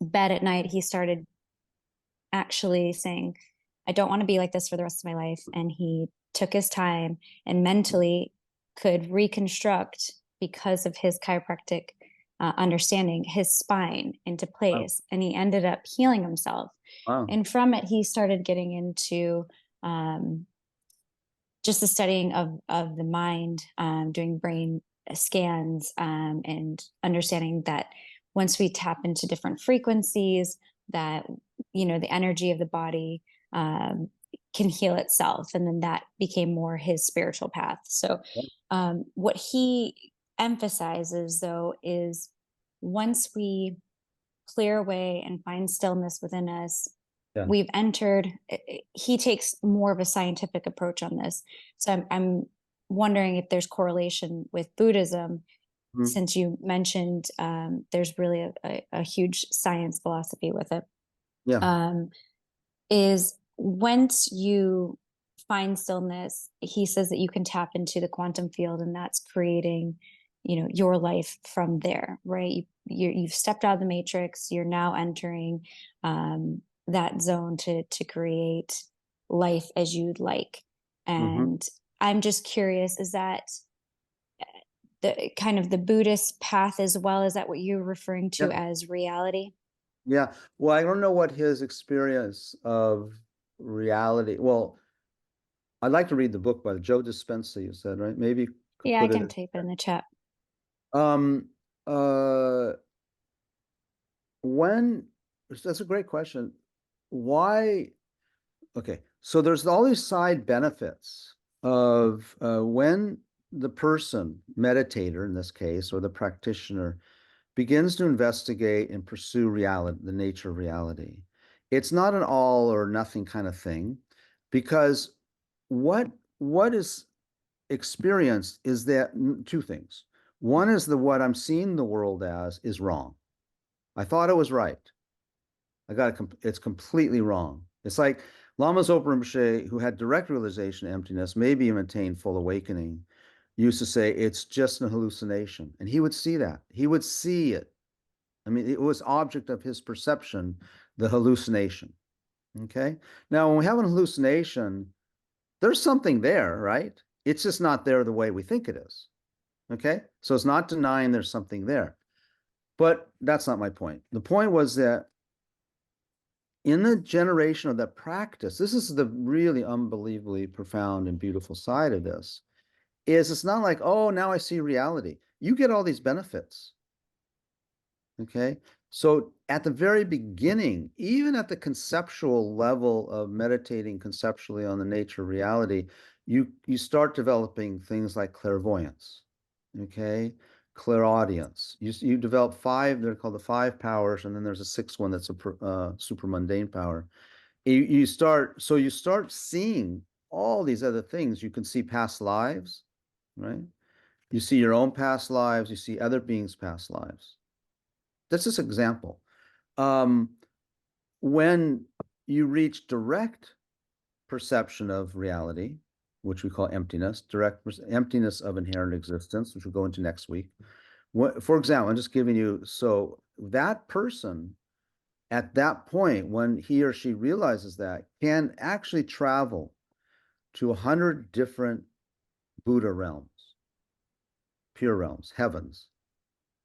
bed at night, he started actually saying, I don't want to be like this for the rest of my life. And he took his time and mentally could reconstruct, because of his chiropractic understanding, his spine into place. Wow. And he ended up healing himself. Wow. And from it, he started getting into just the studying of the mind, doing brain scans, and understanding that once we tap into different frequencies, that, the energy of the body can heal itself. And then that became more his spiritual path. So what he emphasizes, though, is once we clear away and find stillness within us, we've entered, he takes more of a scientific approach on this. So I'm wondering if there's correlation with Buddhism, since you mentioned there's really a huge science philosophy with it. Is once you find stillness, he says that you can tap into the quantum field, and that's creating, your life from there, right? You've stepped out of the matrix. You're now entering that zone to create life as you'd like. And I'm just curious, is that the kind of the Buddhist path as well? Is that what you're referring to as reality? Yeah. Well, I don't know what his experience of reality. Well, I'd like to read the book by Joe Dispensa, you said, right? Maybe. Yeah, I can type it in the chat. That's a great question. Why? Okay. So there's all these side benefits of when the person, meditator in this case, or the practitioner, begins to investigate and pursue reality, the nature of reality. It's not an all or nothing kind of thing, because what is experienced is that two things. One is what I'm seeing the world as is wrong. I thought it was right. It's completely wrong. It's like Lama Zopa Rinpoche, who had direct realization of emptiness, maybe even attained full awakening, used to say it's just an hallucination. And he would see that. He would see it. I mean, it was object of his perception the hallucination. Okay. Now, when we have an hallucination, there's something there, right? It's just not there the way we think it is. Okay. So it's not denying there's something there. But that's not my point. The point was that in the generation of that practice, this is the really unbelievably profound and beautiful side of this, is it's not like, oh, now I see reality. You get all these benefits. Okay. So at the very beginning, even at the conceptual level of meditating conceptually on the nature of reality, you start developing things like clairvoyance, okay, clairaudience. You develop five, they're called the five powers, and then there's a sixth one that's a super mundane power. You start seeing all these other things. You can see past lives, right? You see your own past lives, you see other beings' past lives. That's just an example. When you reach direct perception of reality, which we call emptiness, emptiness of inherent existence, which we'll go into next week. For example, I'm just giving you, so that person at that point, when he or she realizes that, can actually travel to 100 different Buddha realms, pure realms, heavens,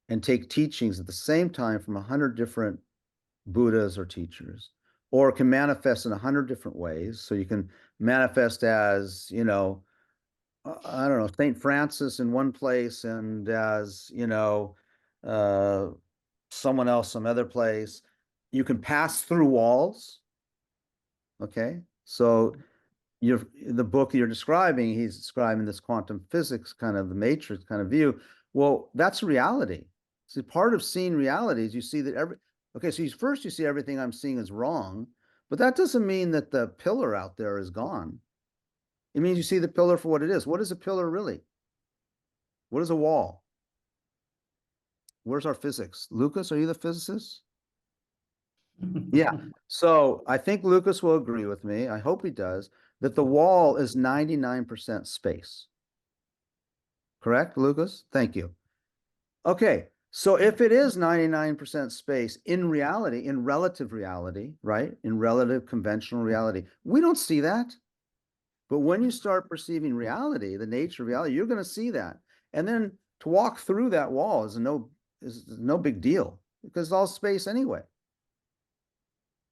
and take teachings at the same time from 100 different Buddhas or teachers, or can manifest in 100 different ways. So you can manifest as, I don't know, St. Francis in one place, and as, someone else some other place. You can pass through walls. Okay. So the book you're describing, he's describing this quantum physics kind of the matrix kind of view. Well, that's reality. See, part of seeing reality is you see that okay, so first you see everything I'm seeing is wrong, but that doesn't mean that the pillar out there is gone. It means you see the pillar for what it is. What is a pillar really? What is a wall? Where's our physics? Lucas, are you the physicist? Yeah. So I think Lucas will agree with me, I hope he does, that the wall is 99% space. Correct, Lucas? Thank you. Okay. So if it is 99% space in reality, in relative reality, right? In relative conventional reality, we don't see that. But when you start perceiving reality, the nature of reality, you're going to see that. And then to walk through that wall is no big deal, because it's all space anyway.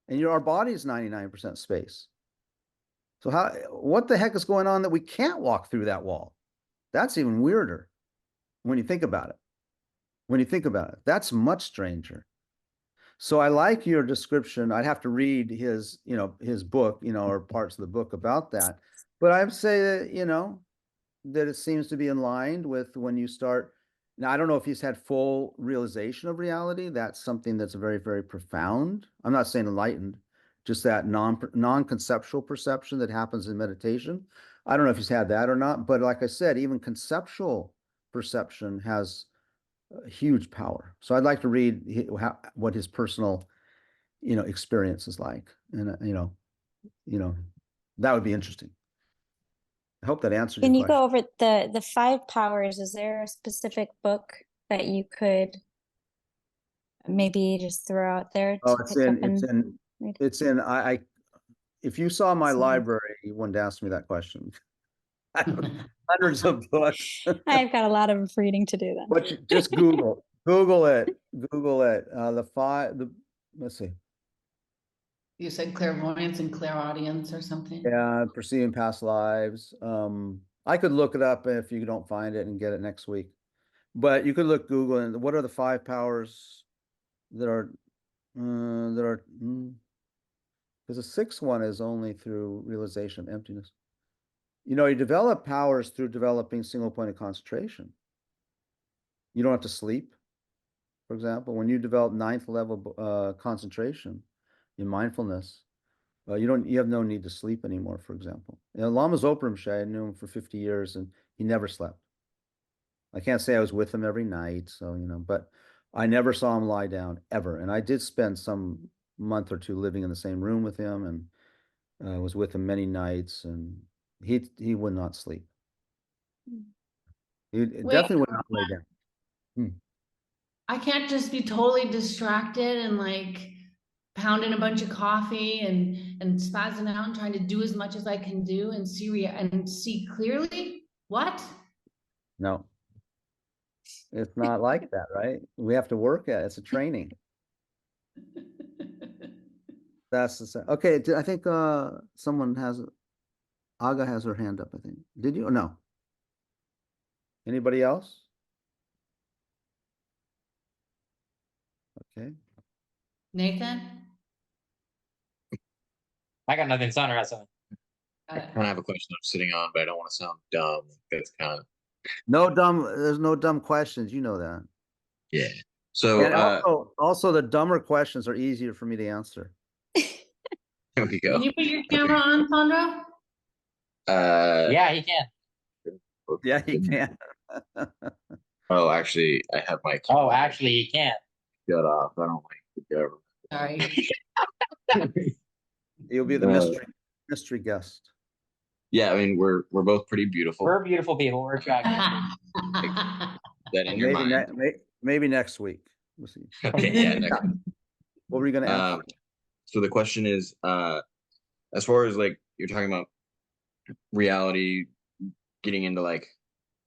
And our body is 99% space. So what the heck is going on that we can't walk through that wall? That's even weirder when you think about it. That's much stranger. So I like your description. I'd have to read his book, or parts of the book about that. But I'd say that, that it seems to be in line with when you start. Now, I don't know if he's had full realization of reality. That's something that's very, very profound. I'm not saying enlightened, just that non-conceptual perception that happens in meditation. I don't know if he's had that or not, but like I said, even conceptual perception has huge power. So I'd like to read what his personal, experience is like, and that would be interesting. I hope that answered your Can you question. go over the five powers? Is there a specific book that you could maybe just throw out there Oh, to pick up and read? It's in, if you saw my library, you wouldn't ask me that question. Hundreds of books. I've got a lot of reading to do then. But just Google it. Let's see. You said clairvoyance and clairaudience or something? Yeah, perceiving past lives. I could look it up if you don't find it and get it next week. But you could Google and what are the five powers that are because the sixth one is only through realization of emptiness. You develop powers through developing single point of concentration. You don't have to sleep. For example, when you develop ninth level concentration in mindfulness, you have no need to sleep anymore, for example. Lama Zopa Rinpoche, I knew him for 50 years and he never slept. I can't say I was with him every night, so, but I never saw him lie down ever. And I did spend some month or two living in the same room with him, and was with him many nights, and he would not sleep. He definitely would not lay down. I can't just be totally distracted and pounding a bunch of coffee and spazzing out and trying to do as much as I can do and see clearly? What? No, it's not like that, right? We have to work at it. It's a training. That's the okay. I think someone has Aga has her hand up, I think. Did you or no? Anybody else? Okay. Nathan? I got nothing. Sandra has something. I kind of have a question I'm sitting on, but I don't want to sound dumb. That's kind of There's no dumb questions. You know that. yeah. So And also the dumber questions are easier for me to answer. there we go. Can you put your camera on, Sandra? Yeah, he can. Yeah, you can. Oh, actually, I have my Oh, actually, he can. shut off. I don't like the government. Sorry. You'll be the mystery guest. Yeah, I mean we're both pretty beautiful. We're beautiful people. We're attractive. That in your mind. Maybe next week. We'll see. Okay, yeah. Next What were you going to ask? So the question is, as far as like you're talking about reality, getting into like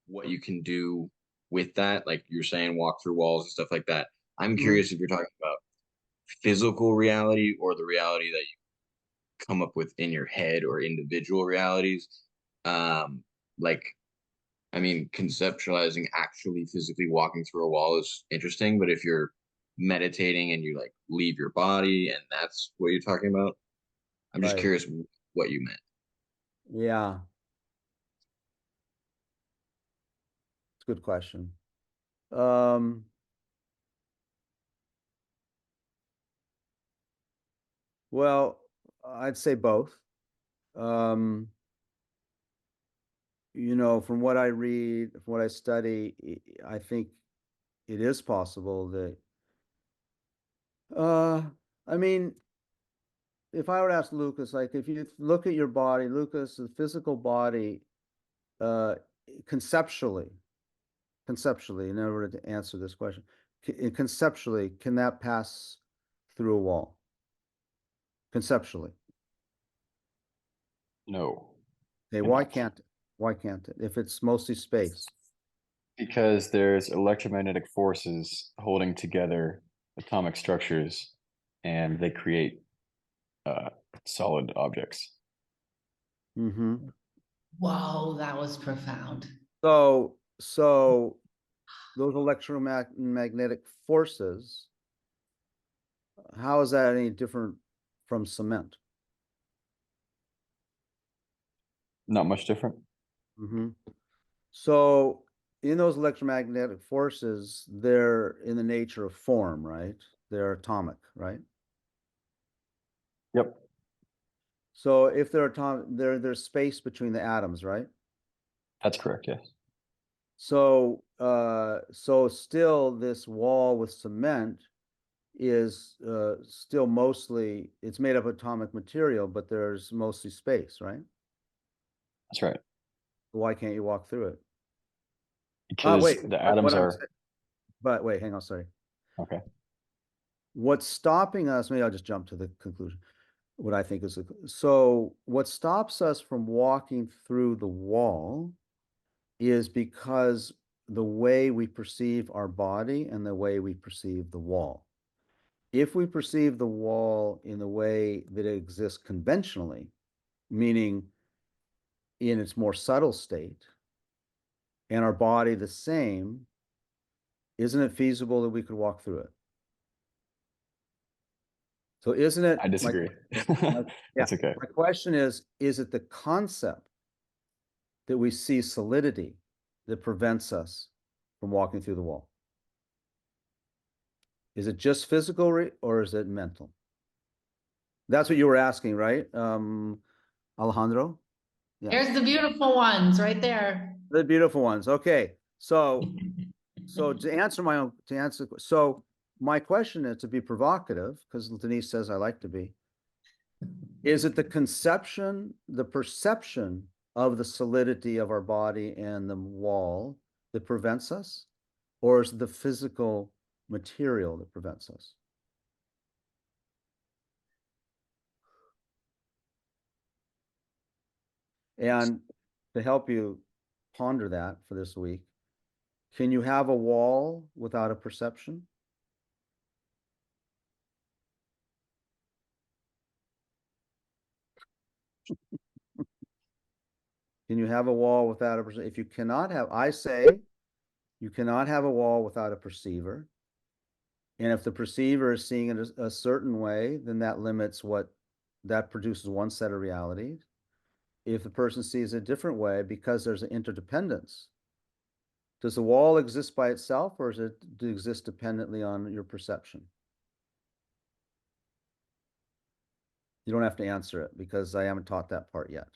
what you can do with that, like you're saying, walk through walls and stuff like that. I'm curious if you're talking about physical reality or the reality that you come up with in your head or individual realities. Like, I mean, conceptualizing actually physically walking through a wall is interesting, but if you're meditating and you like leave your body and that's what you're talking about, I'm just curious what you meant. Yeah. It's a good question. Well, I'd say both. You know, from what I read, from what I study, I think it is possible that, I mean, if I were to ask Lucas, like if you look at your body, Lucas, the physical body, conceptually, in order to answer this question, conceptually, can that pass through a wall? Conceptually. No. Okay, why can't it? Why can't it? If it's mostly space. Because there's electromagnetic forces holding together atomic structures, and they create solid objects. Mm-hmm. Whoa, that was profound. So those electromagnetic forces, how is that any different from cement? Not much different. Mm-hmm. So in those electromagnetic forces, they're in the nature of form, right? They're atomic, right? Yep. So if they're atomic, there's space between the atoms, right? That's correct, yes. So still this wall with cement is still mostly, it's made of atomic material, but there's mostly space, right? That's right. Why can't you walk through it? Because the atoms are. But wait, hang on, sorry. Okay. What's stopping us, maybe I'll just jump to the conclusion. What I think is, so what stops us from walking through the wall is because the way we perceive our body and the way we perceive the wall. If we perceive the wall in the way that it exists conventionally, meaning in its more subtle state, and our body the same, isn't it feasible that we could walk through it? So isn't it? I disagree. That's okay. My question is it the concept that we see solidity that prevents us from walking through the wall? Is it just physical or is it mental? That's what you were asking, right, Alejandro? Yeah. There's the beautiful ones right there. The beautiful ones. Okay. So to answer my question is, to be provocative, because Denise says I like to be, is it the perception of the solidity of our body and the wall that prevents us, or is it the physical material that prevents us? And to help you ponder that for this week, can you have a wall without a perception? Can you have a wall without a perceiver? If you cannot have, I say, you cannot have a wall without a perceiver. And if the perceiver is seeing it a certain way, then that limits that produces one set of realities. If the person sees it a different way, because there's an interdependence, does the wall exist by itself, or does it exist dependently on your perception? You don't have to answer it because I haven't taught that part yet.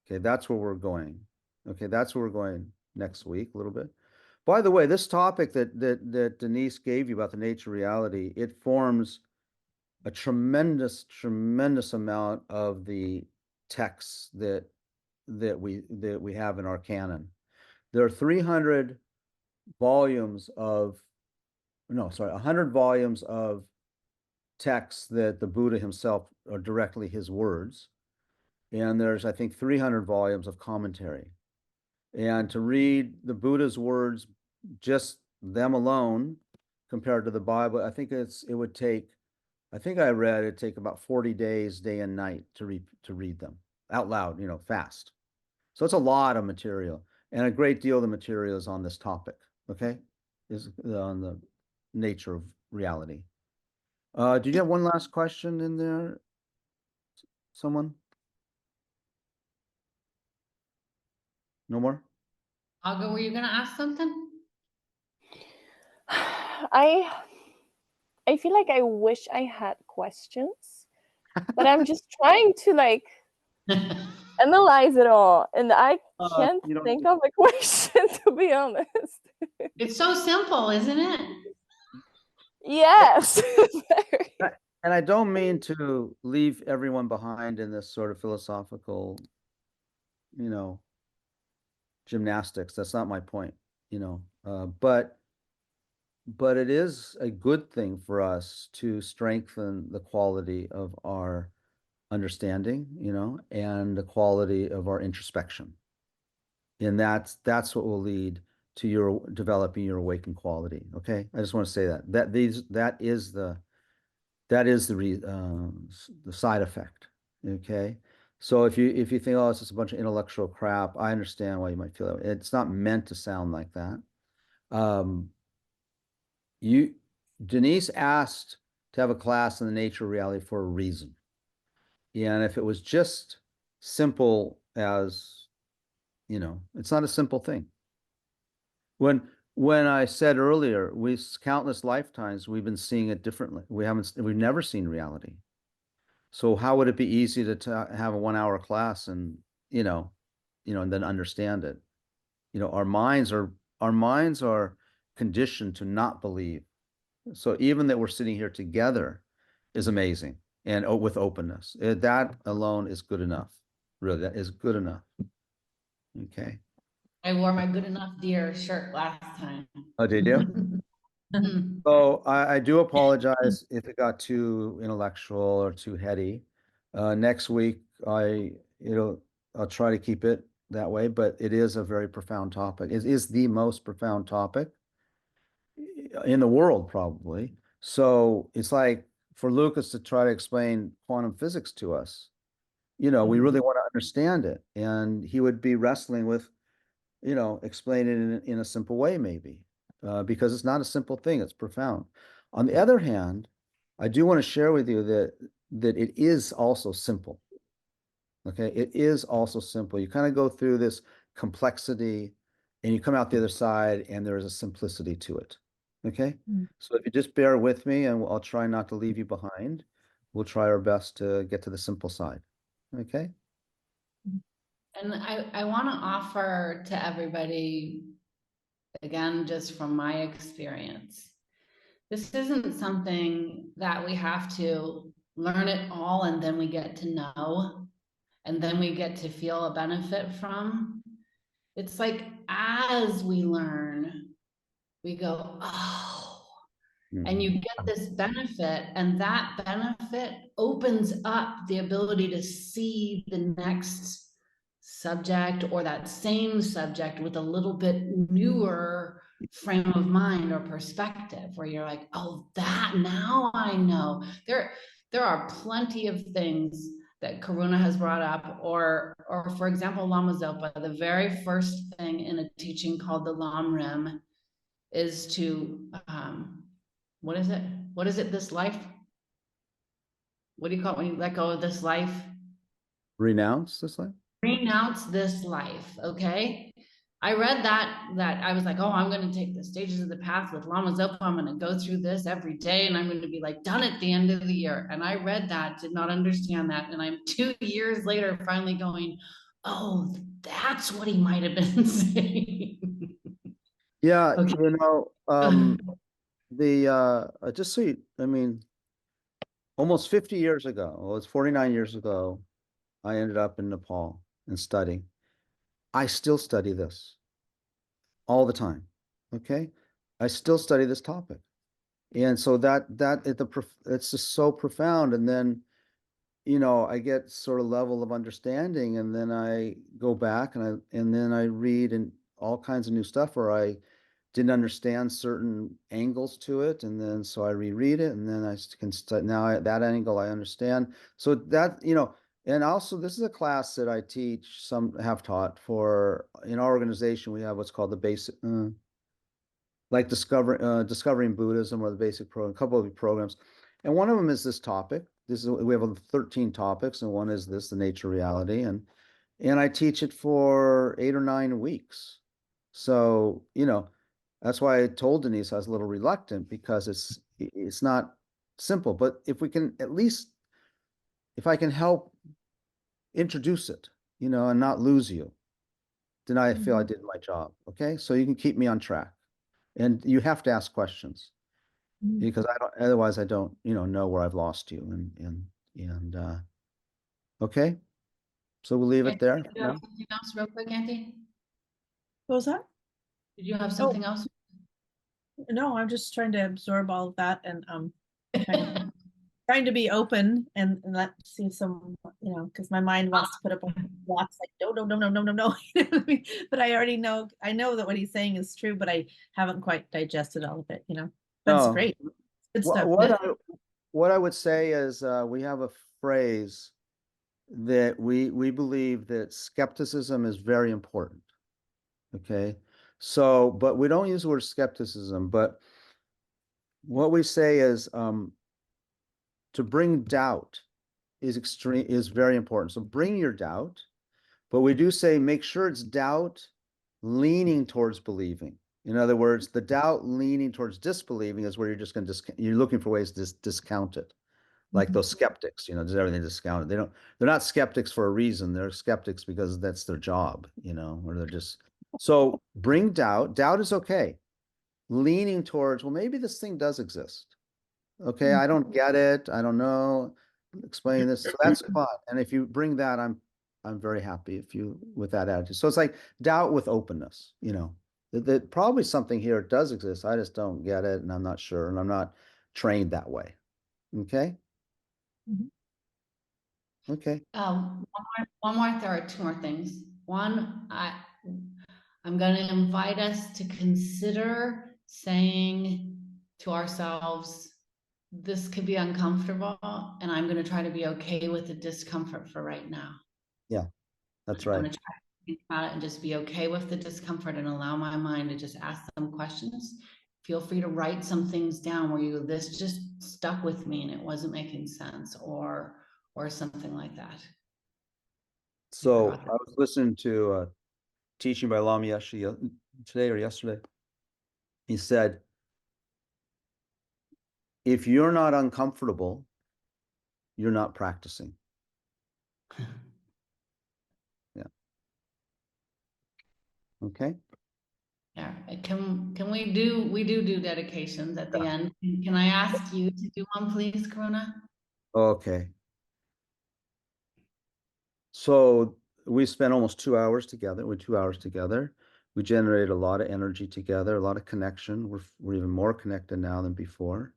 Okay, that's where we're going. Okay, that's where we're going next week a little bit. By the way, this topic that Denise gave you about the nature of reality, it forms a tremendous amount of the texts that we have in our canon. There are 300 volumes of, no, sorry, 100 volumes of texts that the Buddha himself are directly his words. And there's, I think, 300 volumes of commentary. And to read the Buddha's words, just them alone, compared to the Bible, I think it would take, I think I read it'd take about 40 days, day and night to read them out loud, fast. So it's a lot of material, and a great deal of the material is on this topic, okay? Is on the nature of reality. Do you have one last question in there? Someone? No more? Aga, were you gonna ask something? I feel like I wish I had questions, but I'm just trying to analyze it all, and I can't think of a question, to be honest. It's so simple, isn't it? Yes. And I don't mean to leave everyone behind in this sort of philosophical, gymnastics. That's not my point, but it is a good thing for us to strengthen the quality of our understanding, and the quality of our introspection. And that's what will lead to your developing your awakened quality. Okay, I just want to say that is the side effect. Okay, so if you think, oh, it's just a bunch of intellectual crap, I understand why you might feel that way. It's not meant to sound like that. Denise asked to have a class in the nature of reality for a reason. And if it was just simple as, it's not a simple thing. When I said earlier, countless lifetimes we've been seeing it differently. We've never seen reality. So how would it be easy to have a 1 hour class and and then understand it? Our minds are conditioned to not believe. So even that we're sitting here together is amazing, and with openness. That alone is good enough. Really, that is good enough. Okay. I wore my Good Enough Dear shirt last time. Oh, did you? So I do apologize if it got too intellectual or too heady. Next week, I'll try to keep it that way, but it is a very profound topic. It is the most profound topic in the world, probably. So it's like for Lucas to try to explain quantum physics to us, we really want to understand it. And he would be wrestling with, explaining it in a simple way, maybe, because it's not a simple thing. It's profound. On the other hand, I do want to share with you that it is also simple. Okay, it is also simple. You kind of go through this complexity and you come out the other side and there is a simplicity to it. Okay, so if you just bear with me, and I'll try not to leave you behind. We'll try our best to get to the simple side. Okay. And I want to offer to everybody, again, just from my experience, this isn't something that we have to learn it all and then we get to know and then we get to feel a benefit from. It's like as we learn, we go, oh, and you get this benefit, and that benefit opens up the ability to see the next subject or that same subject with a little bit newer frame of mind or perspective, where you're like, oh, that now I know. There are plenty of things that Karuna has brought up, or for example, Lama Zopa, the very first thing in a teaching called the Lam Rim is to, what is it? What is it, this life? What do you call it when you let go of this life? Renounce this life? Renounce this life, okay? I read that I was like, oh, I'm going to take the stages of the path with Lama Zopa. I'm going to go through this every day, and I'm going to be like done at the end of the year. And I read that, did not understand that. And I'm 2 years later finally going, oh, that's what he might have been saying. Yeah, Okay. you know, just so you, I mean, almost 50 years ago, well, it's 49 years ago, I ended up in Nepal and studying. I still study this all the time. Okay. I still study this topic. And so it's just so profound. And then, you know, I get sort of level of understanding, and then I go back and then I read and all kinds of new stuff where I didn't understand certain angles to it, and then so I reread it, and then I can that angle I understand. So that, you know, and also this is a class that I teach, some have taught for, in our organization, we have what's called the basic, like discovering Buddhism, or the basic program, a couple of programs. And one of them is this topic. We have 13 topics, and one is this, the nature reality. And I teach it for 8 or 9 weeks. So, you know, that's why I told Denise I was a little reluctant, because it's not simple. But if we can at least, if I can help introduce it, you know, and not lose you, then I feel I did my job. Okay, so you can keep me on track, and you have to ask questions, because otherwise I don't, you know where I've lost you. And okay, so we'll leave it there. Did you have something else real quick, Auntie? What was that? Did you have something else? No, I'm just trying to absorb all of that, and trying to be open and let see some, you know, because my mind wants to put up blocks like no. But I already know, I know that what he's saying is true, but I haven't quite digested all of it, you know. That's great. Good stuff. What I would say is, we have a phrase that we believe that skepticism is very important. Okay, so, but we don't use the word skepticism, but what we say is, to bring doubt is very important. So bring your doubt, but we do say make sure it's doubt leaning towards believing. In other words, the doubt leaning towards disbelieving is where you're just going to you're looking for ways to discount it. Like those skeptics, you know, does everything discounted. They're not skeptics for a reason. They're skeptics because that's their job, you know, or they're just, so bring doubt. Doubt is okay. Leaning towards, well, maybe this thing does exist. Okay, I don't get it. I don't know. Explain this. So that's fun. And if you bring that, I'm very happy if you, with that attitude. So it's like doubt with openness, you know, that probably something here does exist. I just don't get it, and I'm not sure, and I'm not trained that way. Okay. Okay. One more, there are 2 more things. One, I'm going to invite us to consider saying to ourselves, this could be uncomfortable, and I'm going to try to be okay with the discomfort for right now. Yeah, that's I'm right. going to try to think about it and just be okay with the discomfort, and allow my mind to just ask some questions. Feel free to write some things down where you, this just stuck with me and it wasn't making sense, or something like that. So I was listening to a teaching by Lama Yeshe today or yesterday. He said, if you're not uncomfortable, you're not practicing. Yeah. Okay. Yeah. Can we do dedications at the end? Can I ask you to do one, please, Karuna? Okay. So we spent almost 2 hours together. We're 2 hours together. We generated a lot of energy together, a lot of connection. We're even more connected now than before.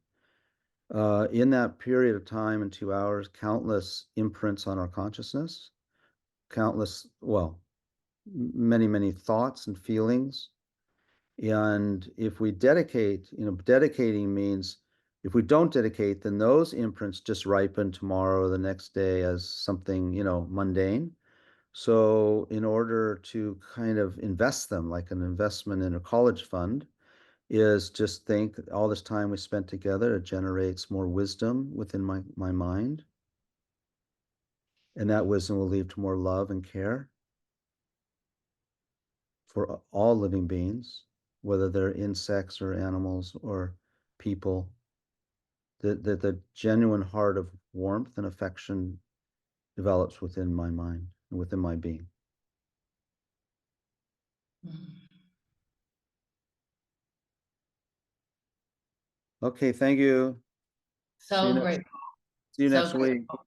In that period of time in 2 hours, countless imprints on our consciousness, countless, well, many thoughts and feelings. And if we dedicate, dedicating means if we don't dedicate, then those imprints just ripen tomorrow or the next day as something, mundane. So in order to kind of invest them, like an investment in a college fund, is just think all this time we spent together, it generates more wisdom within my mind. And that wisdom will lead to more love and care for all living beings, whether they're insects or animals or people. The genuine heart of warmth and affection develops within my mind and within my being. Okay, thank you. So great. See you So next great. week.